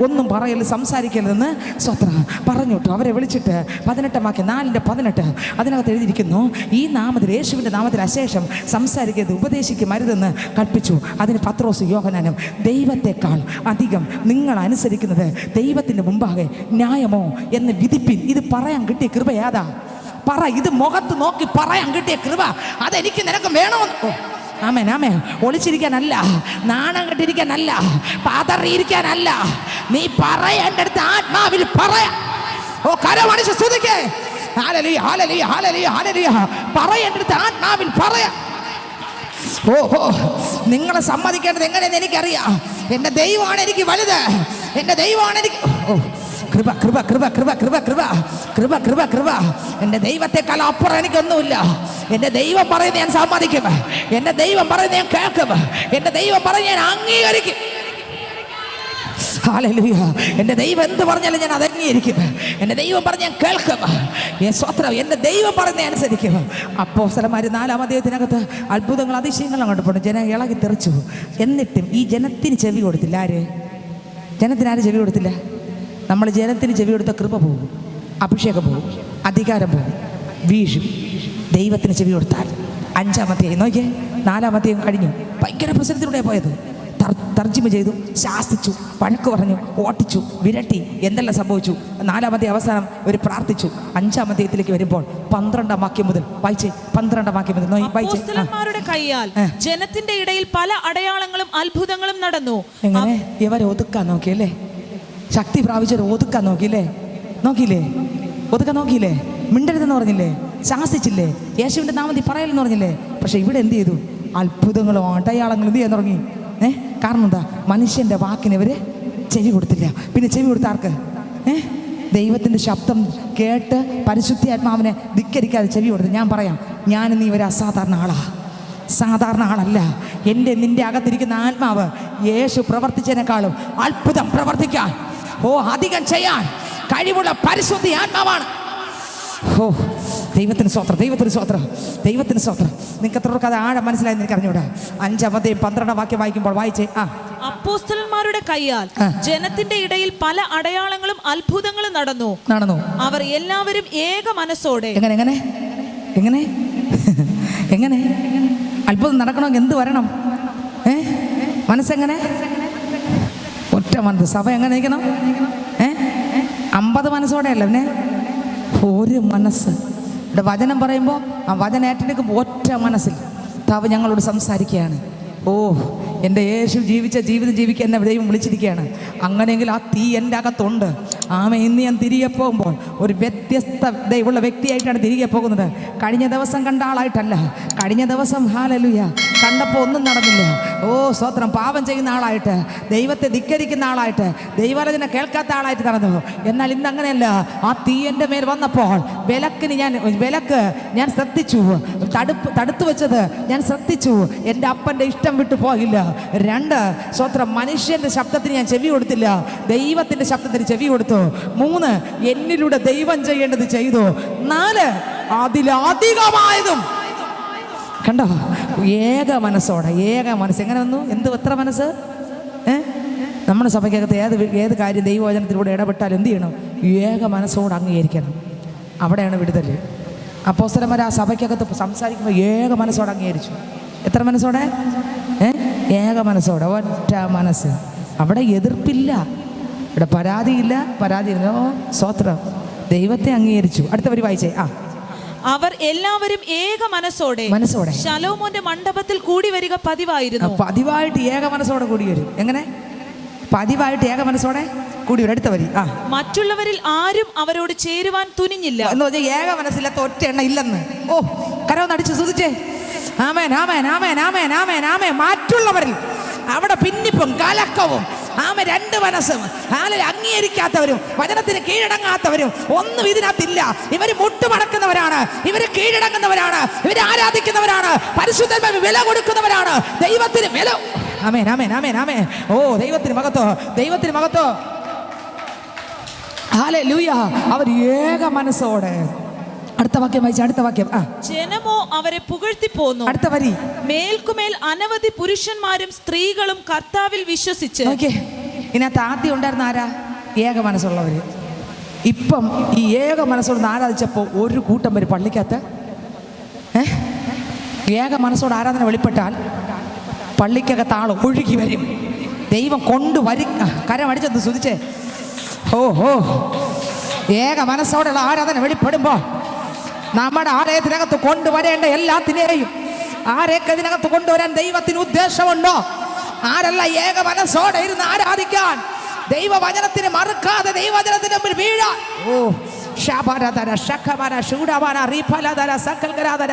ഒന്നും പറയരുത്, സംസാരിക്കരുതെന്ന് സ്വത്രം പറഞ്ഞു വിട്ടു. അവരെ വിളിച്ചിട്ട് 18-ാം വാക്യം 4:18 അതിനകത്ത് എഴുതിയിരിക്കുന്നു, ഈ നാമത്തിൽ, യേശുവിൻ്റെ നാമത്തിൽ അശേഷം സംസാരിക്കരുത്, ഉപദേശിക്കുമരുതെന്ന് കൽപ്പിച്ചു. അതിന് പത്രോസ് യോഹന്നാനും, ദൈവത്തെക്കാൾ അധികം നിങ്ങൾ അനുസരിക്കുന്നത് ദൈവത്തിൻ്റെ മുമ്പാകെ ന്യായമോ എന്ന് വിധിപ്പിൻ. ഇത് പറയാൻ കിട്ടിയ കൃപ ഏതാ? പറ, ഇത് മുഖത്ത് നോക്കി പറയാൻ കിട്ടിയ കൃപ അതെനിക്ക് നിനക്ക് വേണമെന്ന്. ആമേൻ, ഒളിച്ചിരിക്കാനല്ല, നാണം കെട്ടിരിക്കാനല്ല, പതറിയിരിക്കാനല്ല, നീ പറയേണ്ടടുത്ത് ആത്മാവിൽ പറയാ. ഓ, കരമണിച്ച് സ്തുതിക്കേ. ഹല്ലേലൂയ, ഹല്ലേലൂയ, ഹല്ലേലൂയ, ഹല്ലേലൂയ. പറയേണ്ടടുത്ത് ആത്മാവിൽ പറയാ. ഓ, നിങ്ങളെ സമ്മതിക്കേണ്ടത് എങ്ങനെയെന്ന് എനിക്കറിയാം. എൻ്റെ ദൈവമാണ് എനിക്ക് വലുത്, എൻ്റെ ദൈവമാണ് എനിക്ക്. ഓ, കൃപ. എൻ്റെ ദൈവത്തെക്കാൾ അപ്പുറം എനിക്കൊന്നുമില്ല. എൻ്റെ ദൈവം പറയുന്നത് ഞാൻ സമ്മതിക്കും, എൻ്റെ ദൈവം പറയുന്നത് ഞാൻ കേൾക്കും, എൻ്റെ ദൈവം പറയുന്നത് ഞാൻ അംഗീകരിക്കും. ഹല്ലേലൂയ. എൻ്റെ ദൈവം എന്ത് പറഞ്ഞാലും ഞാൻ അത് അംഗീകരിക്കും. എൻ്റെ ദൈവം പറഞ്ഞ് ഞാൻ കേൾക്കും. സ്വത്രം, എൻ്റെ ദൈവം പറയുന്നത് അനുസരിക്കും. അപ്പോസ്തലന്മാർ 4-ാം അധ്യായത്തിനകത്ത് അത്ഭുതങ്ങൾ, അതിശയങ്ങൾ അങ്ങോട്ട് പോകണം. ജനം ഇളകി തെറിച്ചു. എന്നിട്ടും ഈ ജനത്തിന് ചെവി കൊടുത്തില്ല. ജനത്തിന് ആരും ചെവി കൊടുത്തില്ല. നമ്മൾ ജനത്തിന് ചെവി കൊടുത്ത കൃപ പോകും, അഭിഷേകം പോകും, അധികാരം പോകും, വീഴും. ദൈവത്തിന് ചെവി കൊടുത്താൽ 5-ാം അധ്യായം നോക്കിയേ, 4-ാം അധ്യായം കഴിഞ്ഞു, ഭയങ്കര പ്രശ്നത്തിലൂടെ പോയത്. തർജ്ജിമ ചെയ്തു, ശാസിച്ചു, വഴക്ക് പറഞ്ഞു, ഓട്ടിച്ചു, വിരട്ടി, എന്തെല്ലാം സംഭവിച്ചു. 4-ാം അധ്യായം അവസാനം ഒരു പ്രാർത്ഥിച്ചു. 5-ാം അധ്യായത്തിലേക്ക് വരുമ്പോൾ 12-ാം വാക്യം മുതൽ വായിച്ചേ. 12-ാം വാക്യം മുതൽ വായിച്ചേ. അപ്പോസ്തലന്മാരുടെ കയ്യാൽ ജനത്തിന്റെ ഇടയിൽ പല അടയാളങ്ങളും അത്ഭുതങ്ങളും നടന്നു. എങ്ങനെ ഇവരെ ഒതുക്കാൻ നോക്കിയല്ലേ? ശക്തി പ്രാപിച്ചവർ ഒതുക്കാൻ നോക്കിയില്ലേ? ഒതുക്കാൻ നോക്കിയില്ലേ? മിണ്ടരുതെന്ന് പറഞ്ഞില്ലേ? ശാസിച്ചില്ലേ? യേശുവിൻ്റെ നാമത്തിൽ പറയലെന്ന് പറഞ്ഞില്ലേ? പക്ഷെ ഇവിടെ എന്ത് ചെയ്തു? അത്ഭുതങ്ങളും അടയാളങ്ങളും എന്ത് ചെയ്യാൻ തുടങ്ങി? കാരണം എന്താ? മനുഷ്യൻ്റെ വാക്കിന് ഇവർ ചെവി കൊടുത്തില്ല. പിന്നെ ചെവി കൊടുത്ത ആർക്ക്? ദൈവത്തിൻ്റെ ശബ്ദം കേട്ട് പരിശുദ്ധാത്മാവിനെ ധിക്കരിക്കാതെ ചെവി കൊടുത്ത്. ഞാൻ പറയാം, ഞാനിന്ന് ഇവർ സാധാരണ ആളല്ല. നിന്റെ അകത്തിരിക്കുന്ന ആത്മാവ് യേശു പ്രവർത്തിച്ചതിനേക്കാളും അത്ഭുതം പ്രവർത്തിക്കാൻ, അധികം ചെയ്യാൻ കഴിവുള്ള പരിശുദ്ധ ആത്മാവാണ്. ദൈവത്തിന് സ്വത്രം. നിങ്ങൾക്ക് എത്രയൊക്കെ അത് ആഴം മനസ്സിലായെന്ന് എനിക്ക് അറിഞ്ഞൂടാ. 5-ാം അധ്യായം 12-ാം വാക്യം വായിക്കുമ്പോൾ വായിച്ചേ. അപ്പോസ്തലന്മാരുടെ കയ്യാൽ ജനത്തിന്റെ ഇടയിൽ പല അടയാളങ്ങളും അത്ഭുതങ്ങളും നടന്നു. അവർ എല്ലാവരും ഏക മനസ്സോടെ. എങ്ങനെ അത്ഭുതം നടക്കണമെങ്കിൽ എന്ത് വരണം? മനസ്സെങ്ങനെ? ഒറ്റ മനസ്സ്. സഭ എങ്ങനെ ഇരിക്കണം? 50 മനസ്സോടെ അല്ല പിന്നെ ഒരു മനസ്സ്. ഇവിടെ വചനം പറയുമ്പോൾ ആ വചനം ഏറ്റെടുക്കുമ്പോൾ ഒറ്റ മനസ്സിൽ താവ് ഞങ്ങളോട് സംസാരിക്കുകയാണ്. ഓ, എൻ്റെ യേശു ജീവിച്ച ജീവിതം ജീവിക്കാൻ എന്നെ ദൈവം വിളിച്ചിരിക്കുകയാണ്. അങ്ങനെയെങ്കിൽ ആ തീ എൻ്റെ അകത്തുണ്ട്. ഇന്ന് ഞാൻ തിരികെ പോകുമ്പോൾ ഒരു വ്യത്യസ്ത ദൈവമുള്ള വ്യക്തിയായിട്ടാണ് തിരികെ പോകുന്നത്. കഴിഞ്ഞ ദിവസം കണ്ട ആളായിട്ടല്ല. കഴിഞ്ഞ ദിവസം ഹല്ലേലൂയ കണ്ടപ്പോൾ ഒന്നും നടന്നില്ല. ഓ സ്തോത്രം. പാപം ചെയ്യുന്ന ആളായിട്ട്, ദൈവത്തെ ധിക്കരിക്കുന്ന ആളായിട്ട്, ദൈവാലോചന കേൾക്കാത്ത ആളായിട്ട് നടന്നു. എന്നാൽ ഇന്ന് അങ്ങനെയല്ല. ആ തീ എൻ്റെ മേൽ വന്നപ്പോൾ വിലക്ക് ഞാൻ ശ്രദ്ധിച്ചു. തടുത്തു വെച്ചത് ഞാൻ ശ്രദ്ധിച്ചു. എൻ്റെ അപ്പൻ്റെ ഇഷ്ടം വിട്ടു പോകില്ല. 2 സ്തോത്രം, മനുഷ്യൻ്റെ ശബ്ദത്തിന് ഞാൻ ചെവി കൊടുത്തില്ല, ദൈവത്തിൻ്റെ ശബ്ദത്തിന് ചെവി കൊടുത്തു. 3 എന്നിലൂടെ ദൈവം ചെയ്യേണ്ടത് ചെയ്തു. 4 അതിലധികമായതും കണ്ടോ? ഏക മനസ്സോടെ. ഏക മനസ്സ് എങ്ങനെ വന്നു? എത്ര മനസ്സ്? നമ്മുടെ സഭയ്ക്കകത്ത് ഏത് കാര്യം ദൈവവചനത്തിലൂടെ ഇടപെട്ടാൽ എന്ത് ചെയ്യണം? ഏക മനസ്സോടെ അംഗീകരിക്കണം. അവിടെയാണ് വിടുതൽ. അപ്പോസ്തലന്മാർ ആ സഭയ്ക്കകത്ത് സംസാരിക്കുമ്പോൾ ഏക മനസ്സോടെ അംഗീകരിച്ചു. എത്ര മനസ്സോടെ? ഏക മനസ്സോടെ, ഒറ്റ മനസ്സ്. അവിടെ എതിർപ്പില്ല, ഇവിടെ പരാതിയില്ല. സ്തോത്രം, ദൈവത്തെ അംഗീകരിച്ചു. അടുത്ത വരി വായിച്ചേ. അവർ എല്ലാവരും ഏക മനസ്സോടെ ശലോമോന്റെ മണ്ഡപത്തിൽ കൂടി വരിക പതിവായിരുന്നു. പതിവായിട്ട് ഏക മനസ്സോടെ കൂടി വരും. എങ്ങനെ? പതിവായിട്ട് ഏക മനസ്സോടെ കൂടി വരും. അടുത്ത വരി. മറ്റുള്ളവരിൽ ആരും അവരോട് ചേരുവാൻ തുനിഞ്ഞില്ല എന്ന് പറഞ്ഞാൽ ഏക മനസ്സില്ലാത്ത ഒറ്റ എണ്ണ ഇല്ലെന്ന്. ഓ, കരവൊന്ന് അടിച്ചു സൂചിച്ചേ. ആമേൻ, ആമേൻ, ആമേൻ, ആമേൻ, ആമേൻ, ആമേൻ. മറ്റുള്ളവരിൽ അവിടെ ഭിന്നിപ്പും കലക്കവും 2 മനസ്സും അംഗീകരിക്കാത്തവരും വചനത്തിന് കീഴടങ്ങാത്തവരും ഒന്നും ഇതിനകത്തില്ല. ഇവര് മുട്ടുമടക്കുന്നവരാണ്, ഇവര് കീഴടങ്ങുന്നവരാണ്, ഇവര് ആരാധിക്കുന്നവരാണ്, പരിശുദ്ധമായി വില കൊടുക്കുന്നവരാണ്, ദൈവത്തിന് വില. ആമേൻ, ആമേൻ, ആമേൻ, ആമേൻ. ഓ, ദൈവത്തിന് മഹത്വം, ദൈവത്തിന് മഹത്വം. ഹല്ലേലൂയ. അവർ ഏക മനസ്സോടെ. അടുത്ത വാക്യം വായിച്ച. അടുത്ത വാക്യം. ജനമോ അവരെ പുകഴ്ത്തി പോന്നു. അടുത്ത വരി. മേൽക്കുമേൽ അനവധി പുരുഷന്മാരും സ്ത്രീകളും കർത്താവിൽ വിശ്വസിച്ച്. ഇതിനകത്ത് ആദ്യം ഉണ്ടായിരുന്ന ആരാ? ഏക മനസ്സുള്ളവര്. ഇപ്പം ഈ ഏക മനസ്സോട് ആരാധിച്ചപ്പോൾ ഒരു കൂട്ടം പേര് പള്ളിക്കകത്ത് ഏക മനസ്സോട് ആരാധന വെളിപ്പെട്ടാൽ പള്ളിക്കകത്ത് ആൾ ഒഴുകി വരും. ദൈവം കൊണ്ടുവരും. കരമടിച്ചത് ശ്രദ്ധിച്ചേ. ഏക മനസ്സോടുള്ള ആരാധന വെളിപ്പെടുമ്പോൾ നമ്മുടെ ആലയത്തിനകത്ത് കൊണ്ടുവരേണ്ട എല്ലാത്തിനെയും ആരെയൊക്കെ ഇതിനകത്ത് കൊണ്ടുവരാൻ ദൈവത്തിന് ഉദ്ദേശമുണ്ടോ? ആരല്ല ഏക മനസ്സോടെ ഇരുന്ന് ആരാധിക്കാൻ, ദൈവവചനത്തിന് മറുക്കാതെ ദൈവവചനത്തിന് മുമ്പിൽ വീഴാൻ. ഓ, ശബരധര ശഖബര ശൂഡവന റിഫലധര സകൽഗരാധര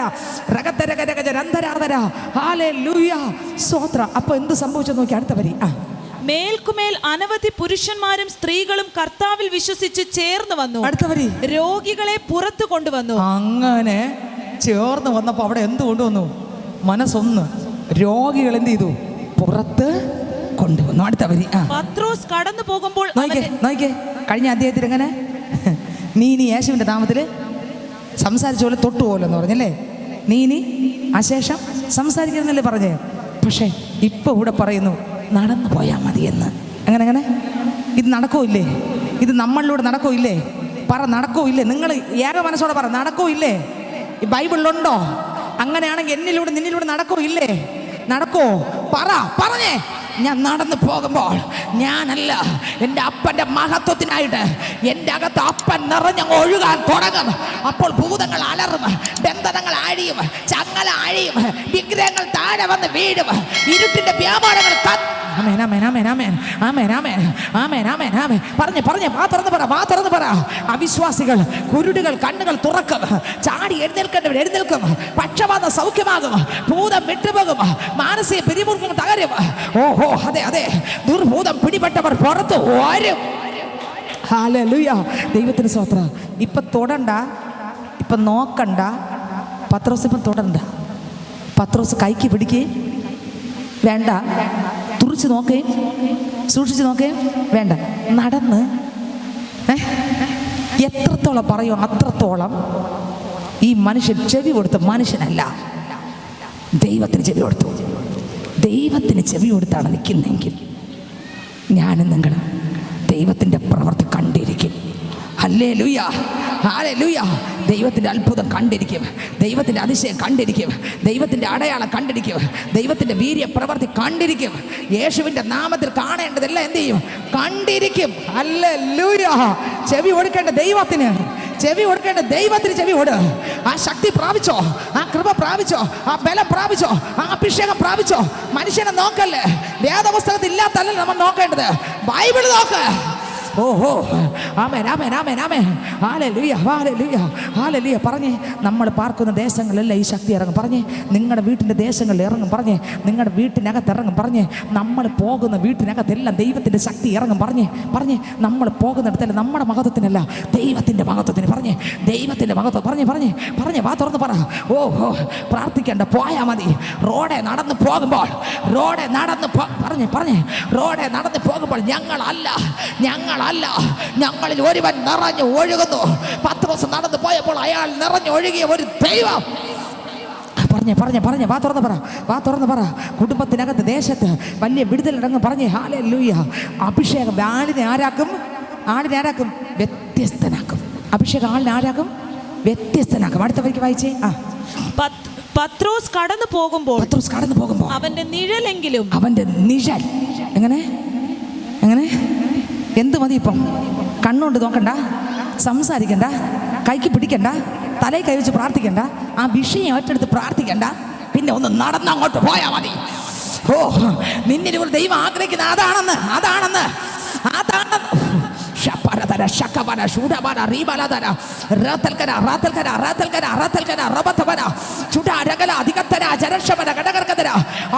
രഗതരഗരഗജ രന്ധരാധര. ഹല്ലേലൂയ, സ്തോത്രം. അപ്പോൾ എന്ത് സംഭവിച്ചു നോക്കി. അടുത്ത വരി. മേൽക്കുമേൽ അനവധി പുരുഷന്മാരും സ്ത്രീകളും കർത്താവിൽ വിശ്വസിച്ച് ചേർന്ന് വന്നു. അടുത്ത വരി. രോഗികളെ പുറത്തു കൊണ്ടുവന്നു. അങ്ങനെ ചേർന്ന് വന്നപ്പോൾ അവിടെ എന്ത് കൊണ്ടുവന്നു? മനസ്സൊന്ന്. രോഗികൾ എന്ത് ചെയ്തു? പുറത്ത് കൊണ്ടുവന്നു. അടുത്ത വരി. പത്രോസ് കടന്നു പോകുമ്പോൾ നോക്കിക്കേ, കഴിഞ്ഞ അധ്യായത്തിൽ എങ്ങനെ നീ യേശുവിൻ്റെ നാമത്തിൽ സംസാരിച്ച പോലെ തൊട്ടു പോലെന്ന് പറഞ്ഞല്ലേ? നീ അശേഷം സംസാരിക്കുന്നല്ലേ പറഞ്ഞേ? പക്ഷേ ഇപ്പൊ ഇവിടെ പറയുന്നു നടന്നു പോയാൽ മതിയെന്ന്. അങ്ങനെ ഇത് നടക്കോ ഇല്ലേ? ഇത് നമ്മളിലൂടെ നടക്കോ ഇല്ലേ? പറ, നടക്കോ ഇല്ലേ? നിങ്ങൾ ഏക മനസ്സോടെ പറ, നടക്കോ ഇല്ലേ? ഈ ബൈബിളിലുണ്ടോ? അങ്ങനെയാണെങ്കിൽ എന്നിലൂടെ നിന്നിലൂടെ നടക്കോ ഇല്ലേ? നടക്കോ? പറഞ്ഞേ. ഞാൻ നടന്നു പോകുമ്പോൾ ഞാനല്ല, എൻ്റെ അപ്പൻ്റെ മഹത്വത്തിനായിട്ട് എൻ്റെ അകത്ത് അപ്പൻ നിറഞ്ഞങ്ങ് ഒഴുകാൻ തുടങ്ങും. അപ്പോൾ ഭൂതങ്ങൾ അലറും, ബന്ധനങ്ങൾ ആഴിയും, ചങ്ങല ആഴിയും, വിഗ്രഹങ്ങൾ താഴെ വന്ന് വീഴും, ഇരുട്ടിൻ്റെ വ്യാപാരങ്ങൾ തുറന്ന് പറ. അവിശ്വാസികൾ കുരുടുകൾ കണ്ണുകൾ തുറക്കും, ചാടി എഴുന്നേൽക്കേണ്ടവർ എഴുന്നേൽക്കും, പക്ഷപാതം സൗഖ്യമാകും, ഭൂതം വിട്ടുപോകും, മാനസിക പിരിമുറുക്കം തകരും. ഓഹോ, അതെ, ദുർഭൂതം പിടിപെട്ടവർ പുറത്തു വരും. ഹല്ലേലൂയ, ദൈവത്തിന് സ്തോത്രം. ഇപ്പം തൊടണ്ട, ഇപ്പം നോക്കണ്ട. പത്രോസ് ഇപ്പം തൊടണ്ട. പത്രോസ് കൈക്ക് പിടിക്കുകയും വേണ്ട, തുറിച്ച് നോക്കുകയും സൂക്ഷിച്ച് നോക്കുകയും വേണ്ട. നടന്ന് എത്രത്തോളം പറയോ അത്രത്തോളം ഈ മനുഷ്യൻ ചെവി കൊടുത്ത മനുഷ്യനല്ല, ദൈവത്തിന് ചെവി കൊടുത്തു. ദൈവത്തിന് ചെവി കൊടുത്താണ് നിൽക്കുന്നെങ്കിൽ ഞാനും നിങ്ങളും ദൈവത്തിൻ്റെ പ്രവൃത്തി കണ്ടിരിക്കും. ഹല്ലേലൂയ, ഹല്ലേലൂയ. ദൈവത്തിൻ്റെ അത്ഭുതം കണ്ടിരിക്കും, ദൈവത്തിൻ്റെ അതിശയം കണ്ടിരിക്കും, ദൈവത്തിൻ്റെ അടയാളം കണ്ടിരിക്കും, ദൈവത്തിൻ്റെ വീര്യ പ്രവൃത്തി കണ്ടിരിക്കും. യേശുവിൻ്റെ നാമത്തിൽ കാണേണ്ടതെല്ലാം എന്ത് ചെയ്യും? കണ്ടിരിക്കും. ഹല്ലേലൂയ. ചെവി കൊടുക്കേണ്ട ദൈവത്തിന്, ചെവി കൊടുക്കേണ്ട ദൈവത്തിന് ചെവി കൊടു. ആ ശക്തി പ്രാപിച്ചോ, ആ കൃപ പ്രാപിച്ചോ, ആ ബലം പ്രാപിച്ചോ, ആ അഭിഷേകം പ്രാപിച്ചോ. മനുഷ്യനെ നോക്കല്ലേ, വേദപുസ്തകത്തിൽ ഇല്ലാത്തല്ല നമ്മൾ നോക്കേണ്ടത്, ബൈബിൾ നോക്ക്. ഓഹോ, ആമേൻ, ആമേൻ, ആമേൻ, ആമേൻ. ഹല്ലേലൂയ, ഹല്ലേലൂയ, ഹല്ലേലൂയ. പറഞ്ഞേ, നമ്മൾ പാർക്കുന്ന ദേശങ്ങളിലെല്ലാം ഈ ശക്തി ഇറങ്ങും. പറഞ്ഞേ, നിങ്ങളുടെ വീട്ടിൻ്റെ ദേശങ്ങളിൽ ഇറങ്ങും. പറഞ്ഞേ, നിങ്ങളുടെ വീട്ടിനകത്ത് ഇറങ്ങും. പറഞ്ഞേ, നമ്മൾ പോകുന്ന വീട്ടിനകത്തെല്ലാം ദൈവത്തിൻ്റെ ശക്തി ഇറങ്ങും. പറഞ്ഞേ, പറഞ്ഞേ, നമ്മൾ പോകുന്നിടത്തല്ല നമ്മുടെ മഹത്വത്തിനല്ല, ദൈവത്തിൻ്റെ മഹത്വത്തിന്. പറഞ്ഞേ, ദൈവത്തിൻ്റെ മഹത്വം. പറഞ്ഞേ, പറഞ്ഞേ, പറഞ്ഞേ, വാ തുറന്ന് പറ. ഓഹോ, പ്രാർത്ഥിക്കേണ്ട, പോയാൽ മതി. റോഡെ നടന്ന് പോകുമ്പോൾ, റോഡെ നടന്ന് പറഞ്ഞേ, പറഞ്ഞേ, റോഡെ നടന്ന് പോകുമ്പോൾ ഞങ്ങളല്ല, ഞങ്ങളിൽ ഒരുവൻ നിറഞ്ഞു ഒഴുകുന്നു. പത്രോസ് നടന്നു പോയപ്പോൾ അയാൾ നിറഞ്ഞു ഒഴുകിയ ഒരു ദൈവം. പറഞ്ഞേ, പറഞ്ഞേ, പറഞ്ഞേ, വാ തുറന്ന് പറ, വാ തുറന്ന് പറ. കുടുംബത്തിനകത്ത്, ദേശത്ത് വലിയ വിടുതലടങ്ങ്. പറഞ്ഞേ, ഹല്ലേലൂയ. അഭിഷേകം ആളിനെ ആരാക്കും? ആളിനെ ആരാക്കും? വ്യത്യസ്തനാക്കും. അഭിഷേകം ആളിനെ ആരാക്കും? വ്യത്യസ്തനാക്കും. അടുത്ത വഴിക്ക് വായിച്ചേ. പത്രോസ് കടന്നു പോകുമ്പോൾ, പത്രോസ് കടന്നു പോകുമ്പോൾ അവന്റെ നിഴലെങ്കിലും, അവന്റെ നിഴൽ. എങ്ങനെ, എങ്ങനെ, എന്ത് മതി ഇപ്പം? കണ്ണുകൊണ്ട് നോക്കണ്ട, സംസാരിക്കണ്ട, കൈക്ക് പിടിക്കണ്ട, തലയിൽ കൈവച്ച് പ്രാർത്ഥിക്കണ്ട, ആ വിഷയം ഏറ്റെടുത്ത് പ്രാർത്ഥിക്കണ്ട, പിന്നെ ഒന്ന് നടന്നങ്ങോട്ട് പോയാൽ മതി. ഓ, നിന്നിൽ ഒരു ദൈവം ആഗ്രഹിക്കുന്ന അതാണെന്ന്, അതാണെന്ന്, അതാണെന്ന്.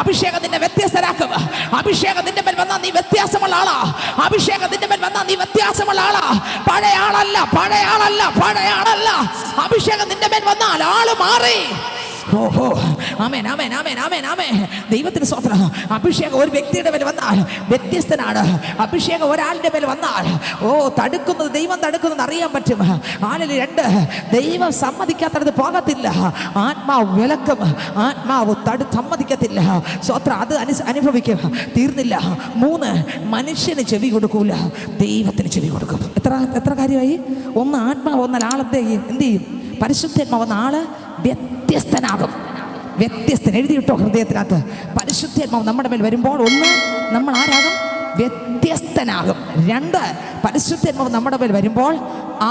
അഭിഷേകം നിന്നെ വ്യത്യസ്തരാക്കും. അഭിഷേകം നിന്റെ മേൽ വന്നാൽ നീ വ്യത്യാസമുള്ള ആളാ. അഭിഷേകം നിന്റെ മേൽ വന്നാൽ നീ വ്യത്യാസമുള്ള ആളാ. പഴയ ആളല്ല, പഴയ ആളല്ല, പഴയ ആളല്ല. അഭിഷേകം നിന്റെ മേൽ വന്നാൽ ആള് മാറി. ഓഹോ, ആമേൻ, ആമേൻ, ആമേൻ, ആമേൻ, ആമേൻ. ദൈവത്തിന് സ്തോത്രം. അഭിഷേകം ഒരു വ്യക്തിയുടെ മേൽ വന്നാൽ വ്യത്യസ്തനാണ്. അഭിഷേകം ഒരാളുടെ മേൽ വന്നാൽ, ഓ, തടുക്കുന്നത്, ദൈവം തടുക്കുന്നത് അറിയാൻ പറ്റും. ആളിൽ രണ്ട്, ദൈവം സമ്മതിക്കാത്തത് പോകത്തില്ല. ആത്മാവ് വിലക്കും, ആത്മാവ് സമ്മതിക്കത്തില്ല. സ്തോത്രം. അത് അനുഭവിക്കും. തീർന്നില്ല. 3, മനുഷ്യന് ചെവി കൊടുക്കൂല, ദൈവത്തിന് ചെവി കൊടുക്കും. എത്ര കാര്യമായി? 1 ആത്മാവ് വന്നാൽ ആളെന്ത് ചെയ്യും? എന്ത് ചെയ്യും? പരിശുദ്ധാത്മാവ് വന്ന ആള് വ്യത്യസ്തനാകും. വ്യത്യസ്തൻ എഴുതിയിട്ടോ ഹൃദയത്തിനകത്ത്. പരിശുദ്ധാത്മാവ് നമ്മുടെ മേൽ വരുമ്പോൾ 1, നമ്മൾ ആരാകും? വ്യത്യസ്തനാകും. 2, പരിശുദ്ധാത്മാവ് നമ്മുടെ മേൽ വരുമ്പോൾ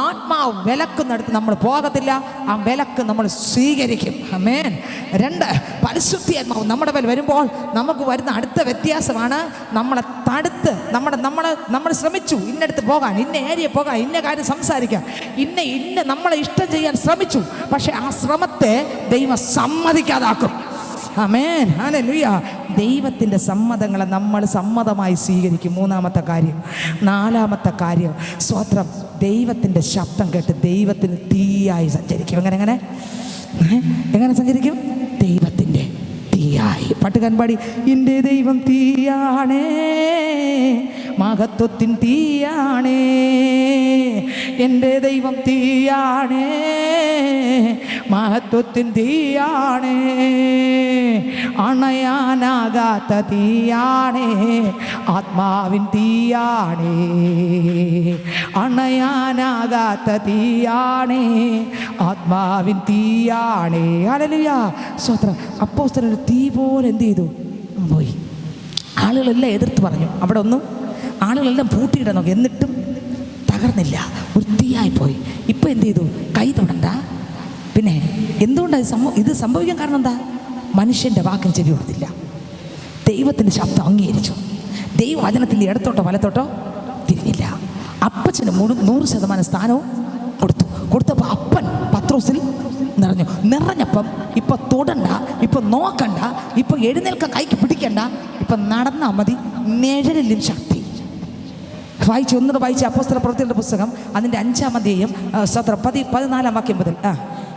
ആത്മാവ് വിലക്കുന്നിടത്ത് നമ്മൾ പോകത്തില്ല, ആ വിലക്ക് നമ്മൾ സ്വീകരിക്കും. ആമേൻ. 2, പരിശുദ്ധാത്മാവ് നമ്മുടെ മേൽ വരുമ്പോൾ നമുക്ക് വരുന്ന അടുത്ത വ്യത്യാസമാണ്, നമ്മളെ തടുത്ത് നമ്മൾ ശ്രമിച്ചു ഇന്നടുത്ത് പോകാൻ, ഇന്ന ഏരിയ പോകാൻ, ഇന്ന കാര്യം സംസാരിക്കാൻ, ഇന്ന നമ്മളെ ഇഷ്ടം ചെയ്യാൻ ശ്രമിച്ചു. പക്ഷെ ആ ശ്രമത്തെ ദൈവം സമ്മതിക്കാതാക്കും. ആമേൻ, ഹല്ലേലൂയ. ദൈവത്തിൻ്റെ സമ്മതങ്ങളെ നമ്മൾ സമ്മതമായി സ്വീകരിക്കും. 3-ാമത്തെ കാര്യം. 4-ാമത്തെ കാര്യം, സ്തോത്രം, ദൈവത്തിൻ്റെ ശബ്ദം കേട്ട് ദൈവത്തിന് തീയായി സഞ്ചരിക്കും. എങ്ങനെ സഞ്ചരിക്കും? ദൈവത്തിൻ്റെ തീയായി. പാട്ടുകാരൻ പാടി, എൻ്റെ ദൈവം തീയാണേ, മഹത്വത്തിൻ തീയാണേ, എൻ്റെ ദൈവം തീയാണേ, മഹത്വത്തിൻ തീയാണേ, അണയാനാകാത്ത തീയാണേ, ആത്മാവിൻ തീയാണേ, അണയാനാകാത്ത തീയാണേ, ആത്മാവിൻ തീയാണേ. ഹല്ലേലൂയ, സ്തോത്രം. അപ്പോസ്തലൻ തീ പോലെ എന്ത് ചെയ്തു? പോയി. ആളുകളെല്ലാം എതിർത്ത് പറഞ്ഞു. അവിടെ ഒന്നും ആളുകളെല്ലാം പൂട്ടിയിടാൻ നോക്കി, എന്നിട്ടും തകർന്നില്ല. വൃത്തിയായിപ്പോയി. ഇപ്പം എന്ത് ചെയ്തു? കൈ തൊടണ്ട. പിന്നെ എന്തുകൊണ്ടാണ് ഇത് സംഭവിക്കാൻ കാരണം എന്താ? മനുഷ്യൻ്റെ വാക്കിന് ചെവി കൊടുത്തില്ല, ദൈവത്തിൻ്റെ ശബ്ദം അംഗീകരിച്ചു. ദൈവവചനത്തിൻ്റെ ഇടത്തോട്ടോ വലത്തോട്ടോ തിരിഞ്ഞില്ല. അപ്പച്ചന് 100% സ്ഥാനവും കൊടുത്തപ്പോൾ അപ്പൻ പത്രോസിൽ നിറഞ്ഞപ്പം ഇപ്പം തൊടണ്ട, ഇപ്പം നോക്കണ്ട, ഇപ്പം എഴുന്നേൽക്കാൻ കൈക്ക് പിടിക്കണ്ട, ഇപ്പം നടന്നാൽ മതി. നിഴലിലും ശക്തി. ഒന്നുകൂടെ വായിച്ച അപ്പോസ്തല പ്രവൃത്തികളുടെ പുസ്തകം അതിൻ്റെ 5-ാം അധ്യായം 14-ാം വാക്യം മുതൽ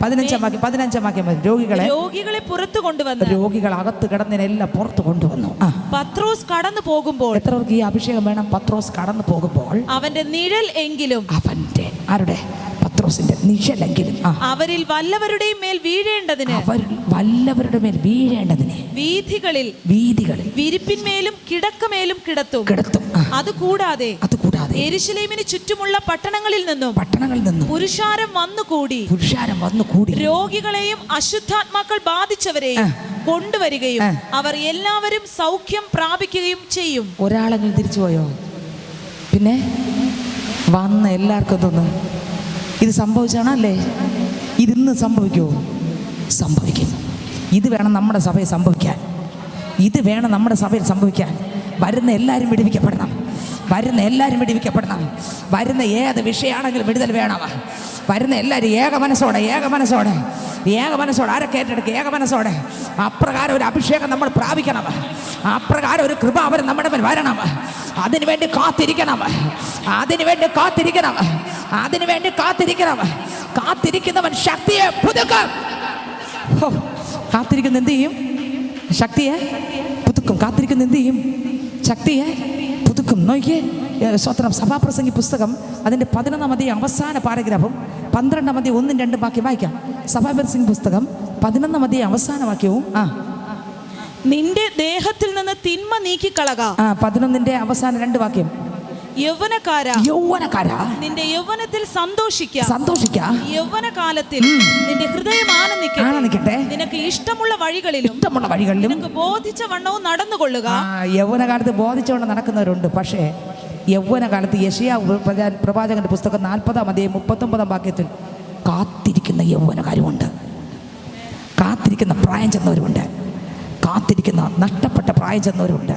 15-ാം വാക്യം മുതൽ. രോഗികളെ പുറത്തു കൊണ്ടുവന്നു, രോഗികൾ അകത്ത് കിടന്നതിനെല്ലാം പുറത്തു കൊണ്ടുവന്നു. പത്രോസ് കടന്നു പോകുമ്പോൾ, എത്ര പേർക്ക് ഈ അഭിഷേകം വേണം? പത്രോസ് കടന്നു പോകുമ്പോൾ അവന്റെ നിഴൽ എങ്കിലും, അവന്റെ ആരുടെ? പത്രോസിന്റെ നിഴലെങ്കിലും അവരിൽ വല്ലവരുടെയും മേൽ വീഴേണ്ടതിന് വല്ലവരുടെ മേൽ വീഴേണ്ടതിന് വീഥികളിൽ വിരിപ്പിന്മേലും കിടക്കമേലും കിടത്തും. അതുകൂടാതെ യെരൂശലേമിന് ചുറ്റുമുള്ള പട്ടണങ്ങളിൽ നിന്നും പുരുഷാരം വന്നുകൂടി രോഗികളെയും അശുദ്ധാത്മാക്കൾ ബാധിച്ചവരെയും കൊണ്ടുവരികയും അവർ എല്ലാവരും സൗഖ്യം പ്രാപിക്കുകയും ചെയ്യും. ഒരാളെങ്കിലും തിരിച്ചു പോയോ? പിന്നെ വന്ന എല്ലാവർക്കും തോന്നുന്നു ഇത് സംഭവിച്ചാണല്ലേ? ഇതിന്ന് സംഭവിക്കുമോ? സംഭവിക്കും. ഇത് വേണം നമ്മുടെ സഭയിൽ സംഭവിക്കാൻ. ഇത് വേണം നമ്മുടെ സഭയിൽ സംഭവിക്കാൻ. വരുന്ന എല്ലാവരും വിടുവിക്കപ്പെടണം. വരുന്ന എല്ലാവരും വിടുവിക്കപ്പെടണം. വരുന്ന ഏത് വിഷയമാണെങ്കിലും വിടുതൽ വേണം. വരുന്ന എല്ലാവരും ഏക മനസ്സോടെ ആരൊക്കെ ഏറ്റെടുക്കുക? ഏക മനസ്സോടെ അപ്രകാരം ഒരു അഭിഷേകം നമ്മൾ പ്രാപിക്കണം. അപ്രകാരം ഒരു കൃപ അവർ നമ്മുടെ മേൽ വരണം. അതിനുവേണ്ടി കാത്തിരിക്കണം. കാത്തിരിക്കുന്നവൻ ശക്തിയെ പുതുക്കും. കാത്തിരിക്കുന്ന എന്ത് ചെയ്യും? ശക്തിയെ പുതുക്കും. കാത്തിരിക്കുന്ന എന്ത് ചെയ്യും? ശക്തിയെ പുതുക്കും. നോക്കിയേ, സ്വത്രം സഭാപ്രസംഗി പുസ്തകം അതിൻ്റെ 11-ാം അവസാന പാരഗ്രാഫും 12-ാം 1-2 വാക്യം വായിക്കാം. സഭാപ്രസംഗി പുസ്തകം 11-ാം അവസാന വാക്യവും നിന്റെ ദേഹത്തിൽ നിന്ന് തിന്മ നീക്കിക്കളക. 11-ന്റെ അവസാന 2 വാക്യം. യൗവനക്കാരാ നിന്റെ യൗവനത്തിൽ സന്തോഷിക്ക. യൗവനകാലത്തിൽ നിന്റെ ഹൃദയം ആനന്ദിക്കട്ടെ. നിനക്ക് ഇഷ്ടമുള്ള വഴികളിലും നിനക്ക് ബോധിച്ച വണ്ണവും നടന്നുകൊള്ളുക. യൗവനകാലത്ത് ബോധിച്ചുകൊണ്ട് നടക്കുന്നവരുണ്ട്. പക്ഷേ യൗവനകാലത്ത് യെശയ്യാവ് പ്രവാചകന്റെ പുസ്തകം 40-ാം 39-ാം വാക്യത്തിൽ കാത്തിരിക്കുന്ന യൗവനക്കാരുമുണ്ട്. കാത്തിരിക്കുന്ന പ്രായം ചെന്നവരുമുണ്ട്. കാത്തിരിക്കുന്ന നഷ്ടപ്പെട്ട പ്രായം ചെന്നവരുമുണ്ട്.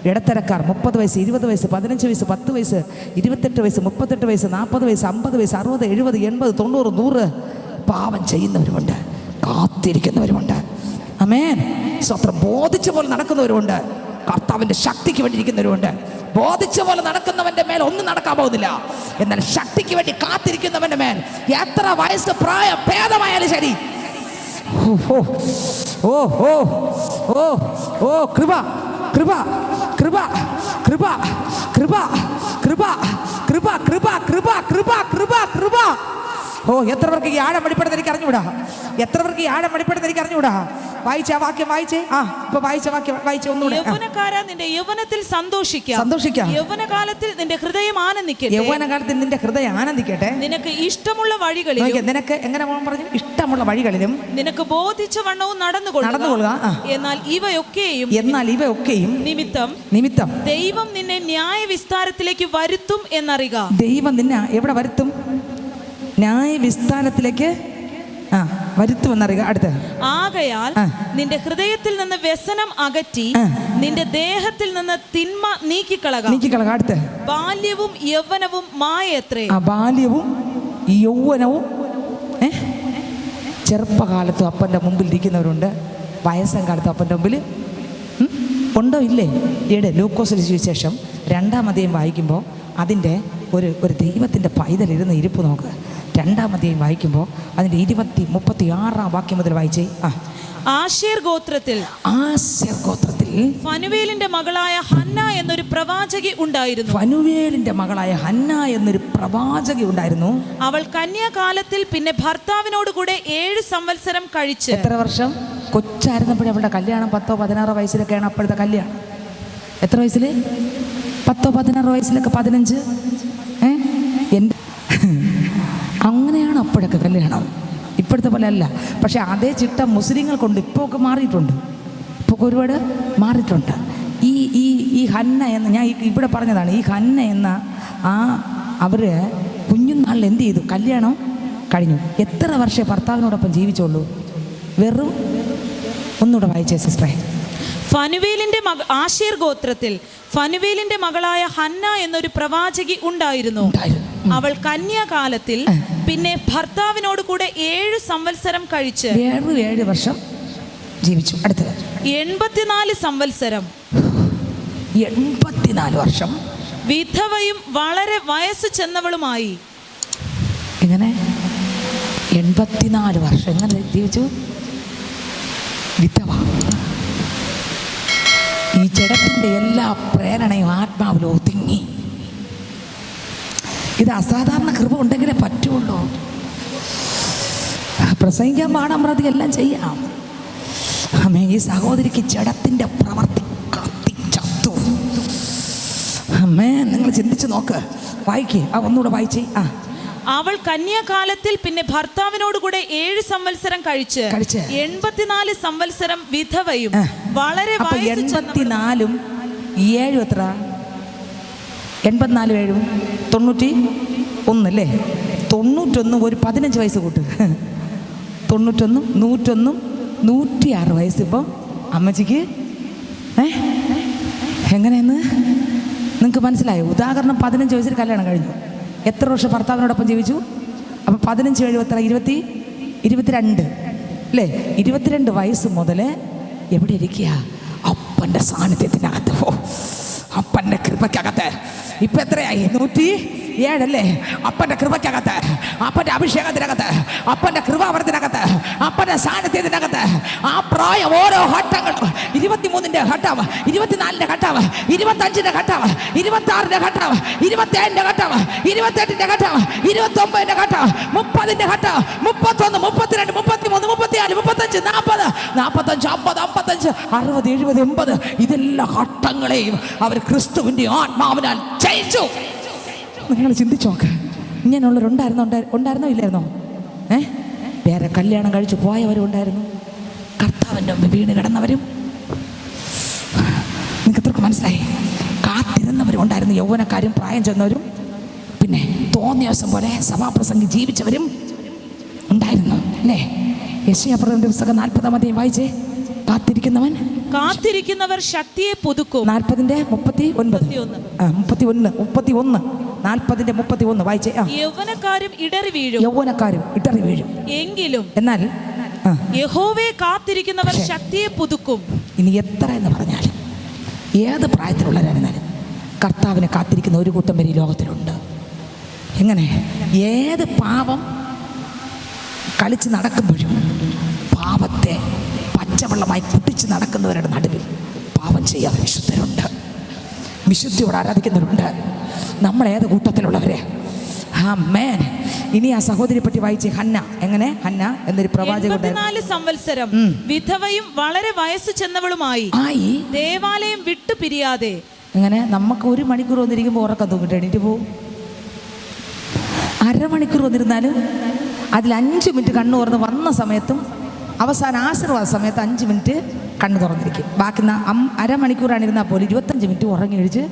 ഇടത്തരക്കാർ 30 വയസ്സ്, 20 വയസ്സ്, 15 വയസ്സ്, 10 വയസ്സ്, 28 വയസ്സ്, 38 വയസ്സ്, 40 വയസ്സ്, 50 വയസ്സ്, 60, 70, 80, 90, 100 പാപം ചെയ്യുന്നവരുമുണ്ട്. കാത്തിരിക്കുന്നവരുമുണ്ട്. ആമേൻ. സ്വത്രം ബോധിച്ച പോലെ നടക്കുന്നവരുമുണ്ട്. കർത്താവിൻ്റെ ശക്തിക്ക് വേണ്ടി ഇരിക്കുന്നവരുമുണ്ട്. ബോധിച്ച പോലെ നടക്കുന്നവൻ്റെ മേൽ ഒന്നും നടക്കാൻ പോകുന്നില്ല. എന്നാൽ ശക്തിക്ക് വേണ്ടി കാത്തിരിക്കുന്നവൻ്റെ മേൽ എത്ര വയസ്സ് പ്രായം ഭേദമായാലും ശരി. കൃപ കൃപ കൃപ കൃപ കൃപ കൃപ കൃപ കൃപ കൃപ കൃപ കൃപ കൃപ. എത്ര പേർക്ക് ഈ ആഴം വെളിപ്പെടുത്താൻ എനിക്ക് അറിഞ്ഞുകൂടാ? വായിച്ച ആ വാക്യം വായിച്ചേ. ഇപ്പൊ വായിച്ച വാക്യം വായിച്ച ഒന്നുകൂടെ. യൗവനക്കാരാ നിന്റെ യൗവനത്തിൽ സന്തോഷിക്കാം. യൗവനകാലത്തിൽ നിന്റെ ഹൃദയം ആനന്ദിക്കട്ടെ. നിനക്ക് ഇഷ്ടമുള്ള വഴികളിലും നിനക്ക് എങ്ങനെ പറഞ്ഞു? ഇഷ്ടമുള്ള വഴികളിലും നിനക്ക് ബോധിച്ച വണ്ണവും നടന്നുകൊള്ളുക. എന്നാൽ ഇവയൊക്കെയും നിമിത്തം ദൈവം നിന്നെ ന്യായ വിസ്താരത്തിലേക്ക് വരുത്തും എന്നറിയുക. ദൈവം നിന്നെ എവിടെ വരുത്തും? ന്യായ വിസ്താരത്തിലേക്ക് വരുത്തുമെന്നറിയുക. അടുത്ത് ആകയാൽ നിന്റെ ഹൃദയത്തിൽ നിന്ന് വ്യസനം അകറ്റി നിന്റെ ദേഹത്തിൽ നിന്ന് തിന്മ നീക്കിക്കളക. അടുത്ത് ബാല്യവും യൗവനവും മായത്രേ. ബാല്യവും യൗവനവും ചെറുപ്പകാലത്ത് അപ്പൻ്റെ മുമ്പിൽ ഇരിക്കുന്നവരുണ്ട്. വയസ്സം കാലത്ത് അപ്പൻ്റെ മുമ്പിൽ ഉണ്ടോ ഇല്ലേ? ലൂക്കോസിന് സുവിശേഷം 2-ാം അധ്യായം വായിക്കുമ്പോൾ അതിൻ്റെ ഒരു ദൈവത്തിൻ്റെ പൈതലിരുന്ന് ഇരിപ്പ് നോക്ക്. 2-ാം അധ്യായം വായിക്കുമ്പോൾ അതിൻ്റെ 36-ാം വാക്യം മുതൽ വായിച്ചേ. ആശേർ ഗോത്രത്തിൽ ഫനുവേലിന്റെ മകളായ ഹന്ന എന്നൊരു പ്രവാചകി ഉണ്ടായിരുന്നു. അവൾ കന്യാകാലത്തിൽ പിന്നെ ഭർത്താവിനോട് കൂടെ 7 സംവത്സരം കഴിച്ച്. എത്ര വർഷം? കൊച്ചായിരുന്നപ്പോഴേ അവളുടെ കല്യാണം 10-16 വയസ്സിലൊക്കെയാണ് അപ്പോഴത്തെ കല്യാണം. എത്ര വയസ്സിൽ? 10-16 വയസ്സിലൊക്കെ 15. അങ്ങനെയാണ് അപ്പോഴൊക്കെ കല്യാണം. ഇപ്പോഴത്തെ പോലെ അല്ല. പക്ഷെ അതേ ചിട്ട മുസ്ലിങ്ങൾക്കുണ്ട്. ഇപ്പോൾ ഒക്കെ മാറിയിട്ടുണ്ട്. ഇപ്പോൾ ഒരുപാട് മാറിയിട്ടുണ്ട്. ഈ ഹന്ന എന്ന ഞാൻ ഇവിടെ പറഞ്ഞതാണ്. ഈ ഹന്ന എന്ന അവർ കുഞ്ഞുനാളിൽ എന്ത് ചെയ്തു? കല്യാണം കഴിഞ്ഞു. എത്ര വർഷം ഭർത്താവിനോടൊപ്പം ജീവിച്ചോളൂ? വെറും ഒന്നുകൂടെ വായിച്ചേ സിസ്റ്ററെ. ഫനുവേലിന്റെ ആശേർ ഗോത്രത്തിൽ ഫനുവേലിന്റെ മകളായ ഹന്ന എന്നൊരു പ്രവാചകി ഉണ്ടായിരുന്നു. അവൾ കന്യാകാലത്തിൽ പിന്നെ ഭർത്താവിനോട് കൂടെ 7 സംവത്സരം കഴിച്ച് 7 വർഷം ജീവിച്ചു. അടുത്തത് 84 സംവത്സരം 84 വർഷം വിധവയും വളരെ വയസ്സ് ചെന്നവളുമായി. എങ്ങനെ 84 വർഷം എങ്ങനെ ജീവിച്ചു? വിധവ. ഈ ജഡത്തിൻ്റെ എല്ലാ പ്രേരണയും ആത്മാവിൽ ഒതുങ്ങി. ഇത് അസാധാരണ കൃപ ഉണ്ടെങ്കിലേ പറ്റുള്ളൂ. പ്രസംഗിക്കാൻ പാടാൻ പ്രതി എല്ലാം ചെയ്യാം. അമ്മേ, ഈ സഹോദരിക്ക് ജഡത്തിൻ്റെ പ്രവർത്തി കത്തിച്ചത്തു. അമ്മേ, നിങ്ങൾ ചിന്തിച്ച് നോക്ക്. വായിക്കേ, ഒന്നുകൂടെ വായിച്ചേ. അവൾ കന്യാകാലത്തിൽ പിന്നെ ഭർത്താവിനോട് കൂടെ 7 സംവത്സരം കഴിച്ച് 84 സംവത്സരം വിധവയും വളരെ 84 7 എത്ര? 84 7 91 അല്ലേ? 91 ഒരു 15 വയസ്സ് കൂട്ട്. 91 101 106 വയസ്സ്. ഇപ്പോൾ അമ്മച്ചിക്ക് എങ്ങനെയെന്ന് നിങ്ങൾക്ക് മനസ്സിലായോ? ഉദാഹരണം 15 വയസ്സിൽ കല്യാണം കഴിഞ്ഞു. എത്ര വർഷം ഭർത്താവിനോടൊപ്പം ജീവിച്ചു? അപ്പം 15 7 എത്ര? 22 അല്ലേ? 22 വയസ്സ് മുതൽ എവിടെ ഇരിക്കുക? അപ്പൻ്റെ സാന്നിധ്യത്തിനകത്ത്, അപ്പൻ്റെ കൃപയ്ക്കകത്ത്. ഇപ്പം എത്രയായി? 107 അല്ലേ? അപ്പൻ്റെ കൃപയ്ക്കകത്ത്, അപ്പൻ്റെ അഭിഷേകത്തിനകത്ത്, അപ്പൻ്റെ കൃപാവരത്തിനകത്ത്, അപ്പൻ്റെ സാന്നിധ്യത്തിനകത്ത്. ആ പ്രായം ഓരോ ഘട്ടങ്ങളും 23ൻ്റെ ഘട്ടം, 24ൻ്റെ ഘട്ടം, 25ൻ്റെ ഘട്ടം, 26ൻ്റെ ഘട്ടം, 27ൻ്റെ ഘട്ടം, 28ൻ്റെ ഘട്ടം, 29ൻ്റെ ഘട്ടം, 30ൻ്റെ ഘട്ടം, 31 32 33 34 35 40 45 50 55 60 70 80 ഇതെല്ലാ ഘട്ടങ്ങളെയും അവർ ക്രിസ്തുവിൻ്റെ ആത്മാവിനാൽ ജയിച്ചു. നിങ്ങൾ ചിന്തിച്ചു നോക്ക്. ഇങ്ങനെയുള്ളവരുണ്ടായിരുന്നോ ഇല്ലായിരുന്നോ? വേറെ കല്യാണം കഴിച്ചു പോയവരും ഉണ്ടായിരുന്നു, കർത്താവിൻ്റെ മുമ്പ് വീണ് കിടന്നവരും. നിങ്ങൾക്ക് എത്രക്ക് മനസ്സിലായി? കാത്തിരുന്നവരും ഉണ്ടായിരുന്നു, യൗവനക്കാരും പ്രായം ചെന്നവരും, പിന്നെ തോന്നിയ ദിവസം പോലെ സഭാപ്രസംഗി ജീവിച്ചവരും ഉണ്ടായിരുന്നു അല്ലേ? യെശയ്യാപ്രവചനത്തിന്റെ പുസ്തകം 40-ാം അധ്യായം വായിച്ചേ. കാത്തിരിക്കുന്നവർ ശക്തിയെ പുതുക്കും. 40ന്റെ 31 40ന്റെ 31 വായിച്ചേ. യൗവനക്കാരും ഇടറി വീഴും. എങ്കിലും എന്നാൽ യഹോവയെ കാത്തിരിക്കുന്നവർ ശക്തിയെ പുതുക്കും. ഇനി എത്ര എന്ന് പറഞ്ഞാലും ഏത് പ്രായത്തിലുള്ളവരായിരുന്നാലും കർത്താവിനെ കാത്തിരിക്കുന്ന ഒരു കൂട്ടം പേര് ഈ ലോകത്തിലുണ്ട്. എങ്ങനെ? ഏത് പാപം കളിച്ച് നടക്കുമ്പോഴും പാപത്തെ പച്ചവെള്ളമായി കുട്ടിച്ച് നടക്കുന്നവരുടെ നടുവിൽ പാപം ചെയ്യാതെ വിശുദ്ധരുണ്ട്, വിശുദ്ധിയോട് ആരാധിക്കുന്നവരുണ്ട്. നമ്മൾ ഏത് കൂട്ടത്തിലുള്ളവരെ? ആമേൻ. ഇനി ആ സഹോദരിയെ പറ്റി വായിച്ച്. ഹന്ന. എങ്ങനെ? ഹന്ന എന്നൊരു പ്രവാചക 84 സംവത്സരം വിധവയും വളരെ വയസ്സ് ചെന്നവളുമായി ദേവാലയം വിട്ടു പിരിയാതെ. അങ്ങനെ നമുക്ക് 1 മണിക്കൂർ വന്നിരിക്കുമ്പോൾ ഉറക്കം തൂക്കിട്ട് എണീറ്റ് പോവും. അരമണിക്കൂർ വന്നിരുന്നാലും അതിൽ 5 മിനിറ്റ് കണ്ണു തുറന്ന് വന്ന സമയത്തും അവസാന ആശീർവാദ സമയത്ത് 5 മിനിറ്റ് കണ്ണു തുറന്നിരിക്കും. ബാക്കി അരമണിക്കൂറാണ് ഇരുന്നാൽ പോലും 25 മിനിറ്റ് ഉറങ്ങി എഴുതിച്ച്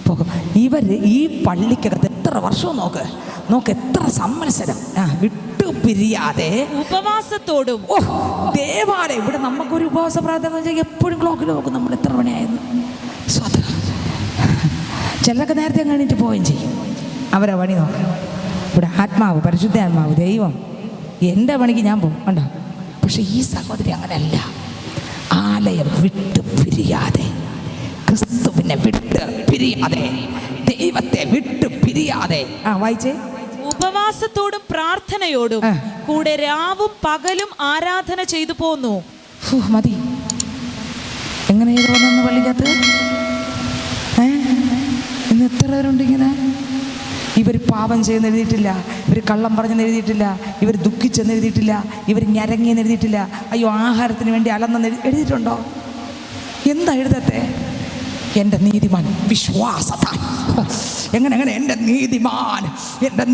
പോകും. ഇവർ ഈ പള്ളിക്കകത്ത് എത്ര വർഷവും നോക്ക് എത്ര സംവത്സരം വിട്ടു പിരിയാതെ ഉപവാസത്തോടും. ദേവാലയം ഇവിടെ നമുക്കൊരു ഉപവാസ പ്രാർത്ഥന എപ്പോഴും ക്ലോക്കിൽ നോക്കും നമ്മൾ എത്ര മണിയായിരുന്നു. ചിലരൊക്കെ നേരത്തെ കഴിഞ്ഞിട്ട് പോവുകയും ചെയ്യും. അവരെ പണി നോക്കാം. ഇവിടെ ആത്മാവ്, പരിശുദ്ധ ആത്മാവ്, ദൈവം എൻ്റെ പണിക്ക് ഞാൻ പോകും കണ്ടോ. പക്ഷെ ഈ സഹോദരി അങ്ങനെയല്ല. ആലയം വിട്ടു പിരിയാതെ, ക്രിസ്തുവിനെ വിട്ട് പിരിയാതെ, ദൈവത്തെ വിട്ടു പിരിയാതെ. വായിച്ചേ. ഉപവാസത്തോടും പ്രാർത്ഥനയോടും കൂടെ രാവും പകലും ആരാധന ചെയ്തു പോന്നു. മതി. എങ്ങനെ ചെയ്തു പള്ളിക്കകത്ത്? ഇന്ന് എത്ര പേരുണ്ട് ഇങ്ങനെ? ഇവർ പാപം ചെയ്യുന്ന എഴുതിയിട്ടില്ല, ഇവർ കള്ളം പറഞ്ഞെന്ന് എഴുതിയിട്ടില്ല, ഇവർ ദുഃഖിച്ചെന്ന് എഴുതിയിട്ടില്ല, ഇവർ ഞരങ്ങിയെന്ന് എഴുതിയിട്ടില്ല, അയ്യോ ആഹാരത്തിന് വേണ്ടി അലന്നെന്ന് എഴുതിയിട്ടുണ്ടോ? എന്താ എഴുതത്തെ? എൻ്റെ നീതിമാൻ വിശ്വാസത്താൽ. എങ്ങനെ എൻ്റെ നീതിമാൻ എൻ്റെ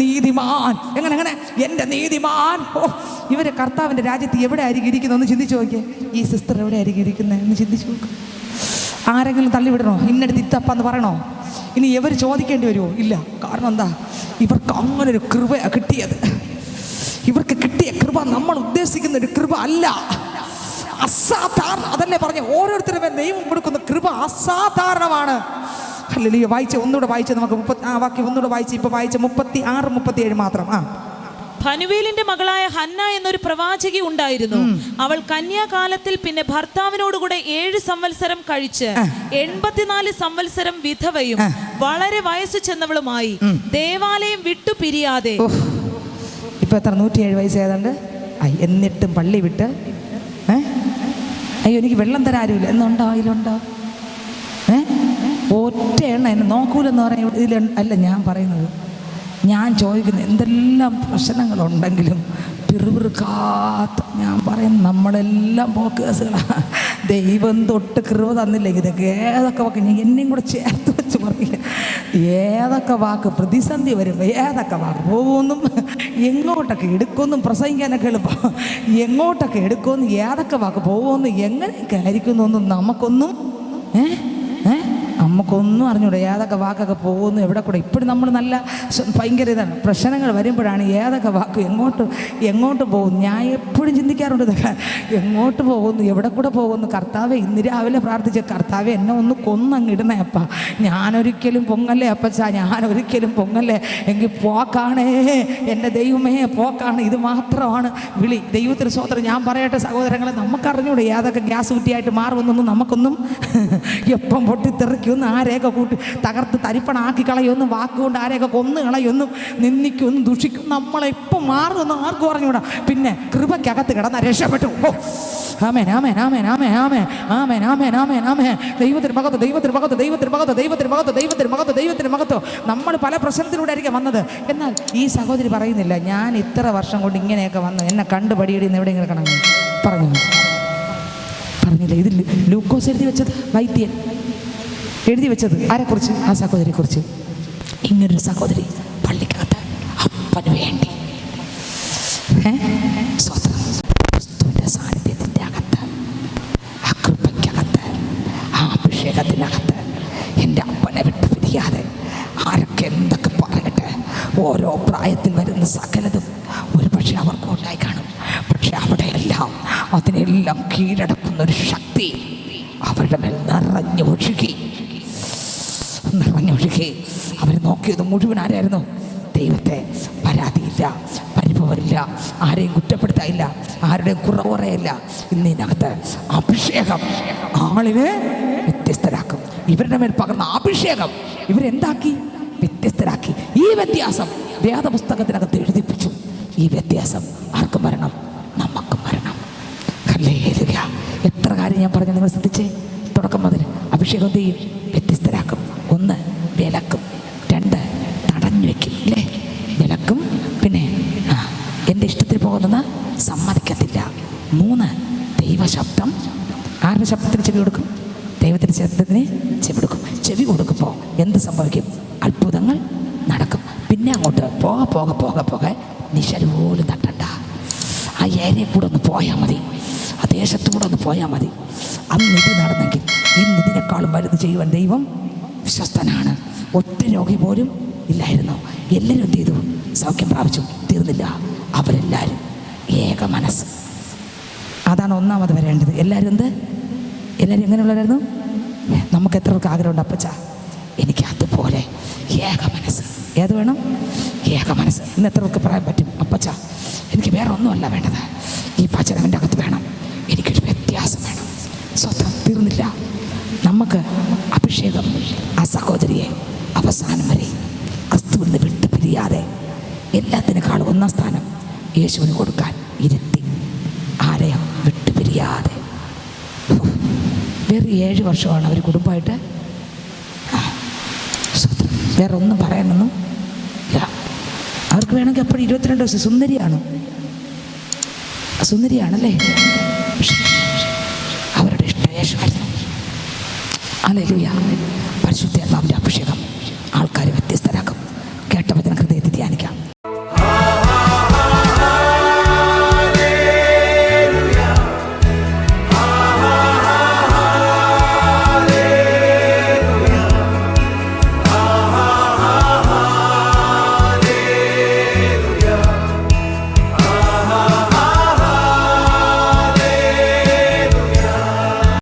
നീതിമാൻ. ഇവർ കർത്താവിൻ്റെ രാജ്യത്ത് എവിടെ ആയിരിക്കും ഇരിക്കുന്നത്? ഒന്ന് ചിന്തിച്ചു നോക്കിയേ. ഈ സിസ്റ്റർ എവിടെ ആയിരിക്കും ഇരിക്കുന്നത് എന്ന് ചിന്തിച്ചു നോക്കും. ആരെങ്കിലും തള്ളിവിടണോ? ഇന്നടുത്ത് ഇത്തപ്പാന്ന് പറയണോ? ഇനി ഇവർ ചോദിക്കേണ്ടി വരുമോ? ഇല്ല. കാരണം എന്താ? ഇവർക്ക് അങ്ങനൊരു കൃപ കിട്ടിയത്. ഇവർക്ക് കിട്ടിയ കൃപ നമ്മൾ ഉദ്ദേശിക്കുന്ന ഒരു കൃപ അല്ല, അസാധാരണ. അതല്ലേ പറഞ്ഞ ഓരോരുത്തരും ദൈവം കൊടുക്കുന്ന കൃപ അസാധാരണമാണ്. അല്ലല്ലോ. വായിച്ച ഒന്നുകൂടെ വായിച്ച നമുക്ക് ബാക്കി ഒന്നുകൂടെ വായിച്ച്. ഇപ്പൊ വായിച്ച 36 37 മാത്രം. ഫനുവേലിന്റെ മകളായ ഹന്ന എന്നൊരു പ്രവാചകി ഉണ്ടായിരുന്നു. അവൾ കന്യാകാലത്തിൽ പിന്നെ ഭർത്താവിനോടുകൂടെ 7 സംവത്സരം കഴിച്ച് 84 സംവത്സരം വിധവയും വളരെ വയസ്സ് ചെന്നവളുമായി ദേവാലയം വിട്ടു പിരിയാതെ. ഇപ്പൊ എത്ര? 107 വയസ്സ് ഏതാണ്ട്. എന്നിട്ടും പള്ളി വിട്ട്. അയ്യോ എനിക്ക് വെള്ളം തരാൻ ആരുമില്ല എന്നുണ്ടോ? ഇതിലുണ്ടോ? ഒറ്റ എണ്ണ എന്നെ നോക്കൂലെന്ന് പറയാൻ ഇതിൽ അല്ല ഞാൻ പറയുന്നത്. ഞാൻ ചോദിക്കുന്നത്, എന്തെല്ലാം പ്രശ്നങ്ങളുണ്ടെങ്കിലും പിറുപിറുക്കാത്ത, ഞാൻ പറയും നമ്മളെല്ലാം പോക്കേസുകളാണ്. ദൈവം തൊട്ട് കൃപ തന്നില്ല. ഇതൊക്കെ ഏതൊക്കെ വാക്ക് ഞാൻ എന്നെയും കൂടെ ചേർത്ത് വെച്ച് പറയില്ല. ഏതൊക്കെ വാക്ക് പ്രതിസന്ധി വരുമ്പോൾ ഏതൊക്കെ വാക്ക് പോകുമെന്നും എങ്ങോട്ടൊക്കെ എടുക്കുമെന്നും പ്രസംഗിക്കാനൊക്കെ എളുപ്പം. എങ്ങോട്ടൊക്കെ എടുക്കുമെന്ന് ഏതൊക്കെ വാക്ക് പോകുമെന്ന് എങ്ങനെയൊക്കെ ആയിരിക്കുന്നൊന്നും നമുക്കൊന്നും നമുക്കൊന്നും അറിഞ്ഞൂടെ. ഏതൊക്കെ വാക്കൊക്കെ പോകുന്നു, എവിടെ കൂടെ. ഇപ്പോഴും നമ്മൾ നല്ല ഭയങ്കര ഇതാണ്. പ്രശ്നങ്ങൾ വരുമ്പോഴാണ് ഏതൊക്കെ വാക്ക് എങ്ങോട്ട് പോകുന്നു. ഞാൻ എപ്പോഴും ചിന്തിക്കാറുണ്ട് ഇതൊക്കെ. എങ്ങോട്ട് പോകുന്നു, എവിടെ കൂടെ പോകുന്നു. കർത്താവെ, ഇന്ന് രാവിലെ പ്രാർത്ഥിച്ച കർത്താവെ, എന്നെ ഒന്ന് കൊന്നങ്ങിടണേ അപ്പ. ഞാനൊരിക്കലും പൊങ്ങല്ലേ അപ്പച്ച, ഞാനൊരിക്കലും പൊങ്ങല്ലേ. എങ്കിൽ പോക്കാണേ എൻ്റെ ദൈവമേ, പോക്കാണ്. ഇത് മാത്രമാണ് വിളി. ദൈവത്തിന് സ്വതന്ത്രം. ഞാൻ പറയട്ടെ സഹോദരങ്ങളെ, നമുക്കറിഞ്ഞൂടെ ഏതൊക്കെ ഗ്യാസ് കുറ്റിയായിട്ട് മാറുമെന്നൊന്നും നമുക്കൊന്നും. എപ്പം പൊട്ടിത്തെറിക്കുമെന്ന്, ആരെയൊക്കെ കൂട്ടി തകർത്ത് തരിപ്പണാക്കി കളയുമെന്നും, വാക്കുകൊണ്ട് ആരെയൊക്കെ കൊന്നു കളയുമെന്നും, നിന്ദിക്കുമെന്നും ദുഷിക്കും. നമ്മളെപ്പം മാറുമെന്നും ആർക്കും അറിഞ്ഞൂടാ. പിന്നെ കൃപയ്ക്കകത്ത് കിടന്ന രക്ഷപ്പെട്ടു. ആമേൻ, ആമേൻ, ആമേൻ, ആമേൻ, ആമേൻ, ആമേൻ, ആമേൻ, ആമേൻ, ആമേൻ. ദൈവത്തിന് മഹത്വം, ദൈവത്തിന് മഹത്വം, ദൈവത്തിന് മഹത്വം, ദൈവത്തിന് മഹത്വം, ദൈവത്തിന് മഹത്വം, ദൈവത്തിന് മഹത്വം. നമ്മൾ പല പ്രശ്നത്തിലൂടെ ആയിരിക്കും വന്നത്. എന്നാൽ ഈ സഹോദരി പറയുന്നില്ല, ഞാൻ ഇത്ര വർഷം കൊണ്ട് ഇങ്ങനെയൊക്കെ വന്നു, എന്നെ കണ്ട് പടിയടിന്ന് എവിടെ ഇങ്ങനെ കിടന്നു പറഞ്ഞില്ല. ഇത് ലൂക്കോസ് എഴുതി വെച്ചത്, വൈദ്യൻ എഴുതി വെച്ചത് ആരെക്കുറിച്ച്? ആ സഹോദരിയെക്കുറിച്ച്. ഇങ്ങനൊരു സഹോദരി പള്ളിക്കകത്ത് അപ്പന് വേണ്ടി ക്രിസ്തുവിൻ്റെ സാന്നിധ്യത്തിൻ്റെ അകത്ത്, ആ കൃപയ്ക്കകത്ത്, ആ അഭിഷേകത്തിനകത്ത് എൻ്റെ അപ്പനെ വിട്ട് പിരിയാതെ ആരൊക്കെ എന്തൊക്കെ പറയട്ടെ, ഓരോ പ്രായത്തിൽ വരുന്ന സകലതും ഒരു പക്ഷേ അവർക്ക് ഉണ്ടായി കാണും. പക്ഷെ അവിടെയെല്ലാം അതിനെല്ലാം കീഴടക്കുന്നൊരു ശക്തി അവരുടെ മേൽ നിറഞ്ഞൊഴുകി. അവർ നോക്കിയത് മുഴുവൻ ആരായിരുന്നു? ദൈവത്തെ. പരാതിയില്ല, പരിഭവമില്ല, ആരെയും കുറ്റപ്പെടുത്താനില്ല, ആരുടെയും കുറവറയില്ല. ഇന്നതിനകത്ത് അഭിഷേകം ആളിനെ വ്യത്യസ്തരാക്കും. ഇവരുടെ മേൽ പകർന്ന അഭിഷേകം ഇവരെന്താക്കി? വ്യത്യസ്തരാക്കി. ഈ വ്യത്യാസം വേദപുസ്തകത്തിനകത്ത് എഴുതിപ്പിച്ചു. ഈ വ്യത്യാസം ആർക്കും വരണം? നമുക്കും വരണം. ഹല്ലേലൂയ. എത്ര കാര്യം ഞാൻ പറഞ്ഞു, നിങ്ങൾ ശ്രദ്ധിച്ചേ. തുടക്കം മുതൽ അഭിഷേകം ചെയ്യും, വ്യത്യസ്തരാക്കും. ഒന്ന്, വിലക്കും. രണ്ട്, തടഞ്ഞു വയ്ക്കും. അല്ലേ? വിലക്കും. പിന്നെ എൻ്റെ ഇഷ്ടത്തിൽ പോകുന്നത് സമ്മതിക്കത്തില്ല. മൂന്ന്, ദൈവശബ്ദം. ആരുടെ ശബ്ദത്തിന് ചെവി കൊടുക്കും? ദൈവത്തിൻ്റെ ശബ്ദത്തിന് ചെവി കൊടുക്കും. ചെവി കൊടുക്കുമ്പോൾ എന്ത് സംഭവിക്കും? അത്ഭുതങ്ങൾ നടക്കും. പിന്നെ അങ്ങോട്ട് പോകെ നിശല് പോലും തട്ടണ്ട. ആ ഏരിയ കൂടെ ഒന്ന് പോയാൽ മതി, ആ ദേശത്തൂടെ ഒന്ന് പോയാൽ മതി. അന്ന് ഇത് നടന്നെങ്കിൽ ഇന്ന് ഇതിനേക്കാളും വലുത് ചെയ്യുവാൻ ദൈവം വിശ്വസ്തനാണ്. ഒറ്റ രോഗി പോലും ഇല്ലായിരുന്നു. എല്ലാവരും എന്ത് ചെയ്തു? സൗഖ്യം പ്രാപിച്ചു. തീർന്നില്ല, അവരെല്ലാവരും ഏക മനസ്സ്. അതാണ് ഒന്നാമത് വരേണ്ടത്. എല്ലാവരും എങ്ങനെയുള്ളവരായിരുന്നു? നമുക്ക് എത്ര പേർക്ക് ആഗ്രഹമുണ്ട്? അപ്പച്ച, എനിക്ക് അതുപോലെ ഏക മനസ്സ്. ഏത് വേണം? ഏക മനസ്സ്. ഇന്ന് എത്ര പേർക്ക് പറയാൻ പറ്റും? അപ്പച്ച, എനിക്ക് വേറെ ഒന്നുമല്ല വേണ്ടത്, ഈ വചനത്തിൻ്റെ അകത്ത് വേണം, എനിക്കൊരു വ്യത്യാസം വേണം. സ്വന്തം. തീർന്നില്ല. നമുക്ക് അഭിഷേകം ആ സഹോദരിയെ അവസാനം വരെ ക്രിസ്തുവിന് വിട്ട് പിരിയാതെ എല്ലാത്തിനേക്കാളും ഒന്നാം സ്ഥാനം യേശുവിന് കൊടുക്കാൻ ഇരുത്തി. ആരെയും വിട്ട് പിരിയാതെ. വേറെ 7 വർഷമാണ് അവർ കുടുംബമായിട്ട്. വേറെ ഒന്നും പറയാനൊന്നും ഇല്ല. അവർക്ക് വേണമെങ്കിൽ അപ്പോഴും 22 വയസ്സ്. സുന്ദരിയാണല്ലേ? അവരുടെ ഇഷ്ടയേശുവായിരുന്നു. ഹല്ലേലൂയ. പരിശുദ്ധാത്മാവിൻ്റെ അഭിഷേകം ആൾക്കാരെ വ്യത്യസ്ത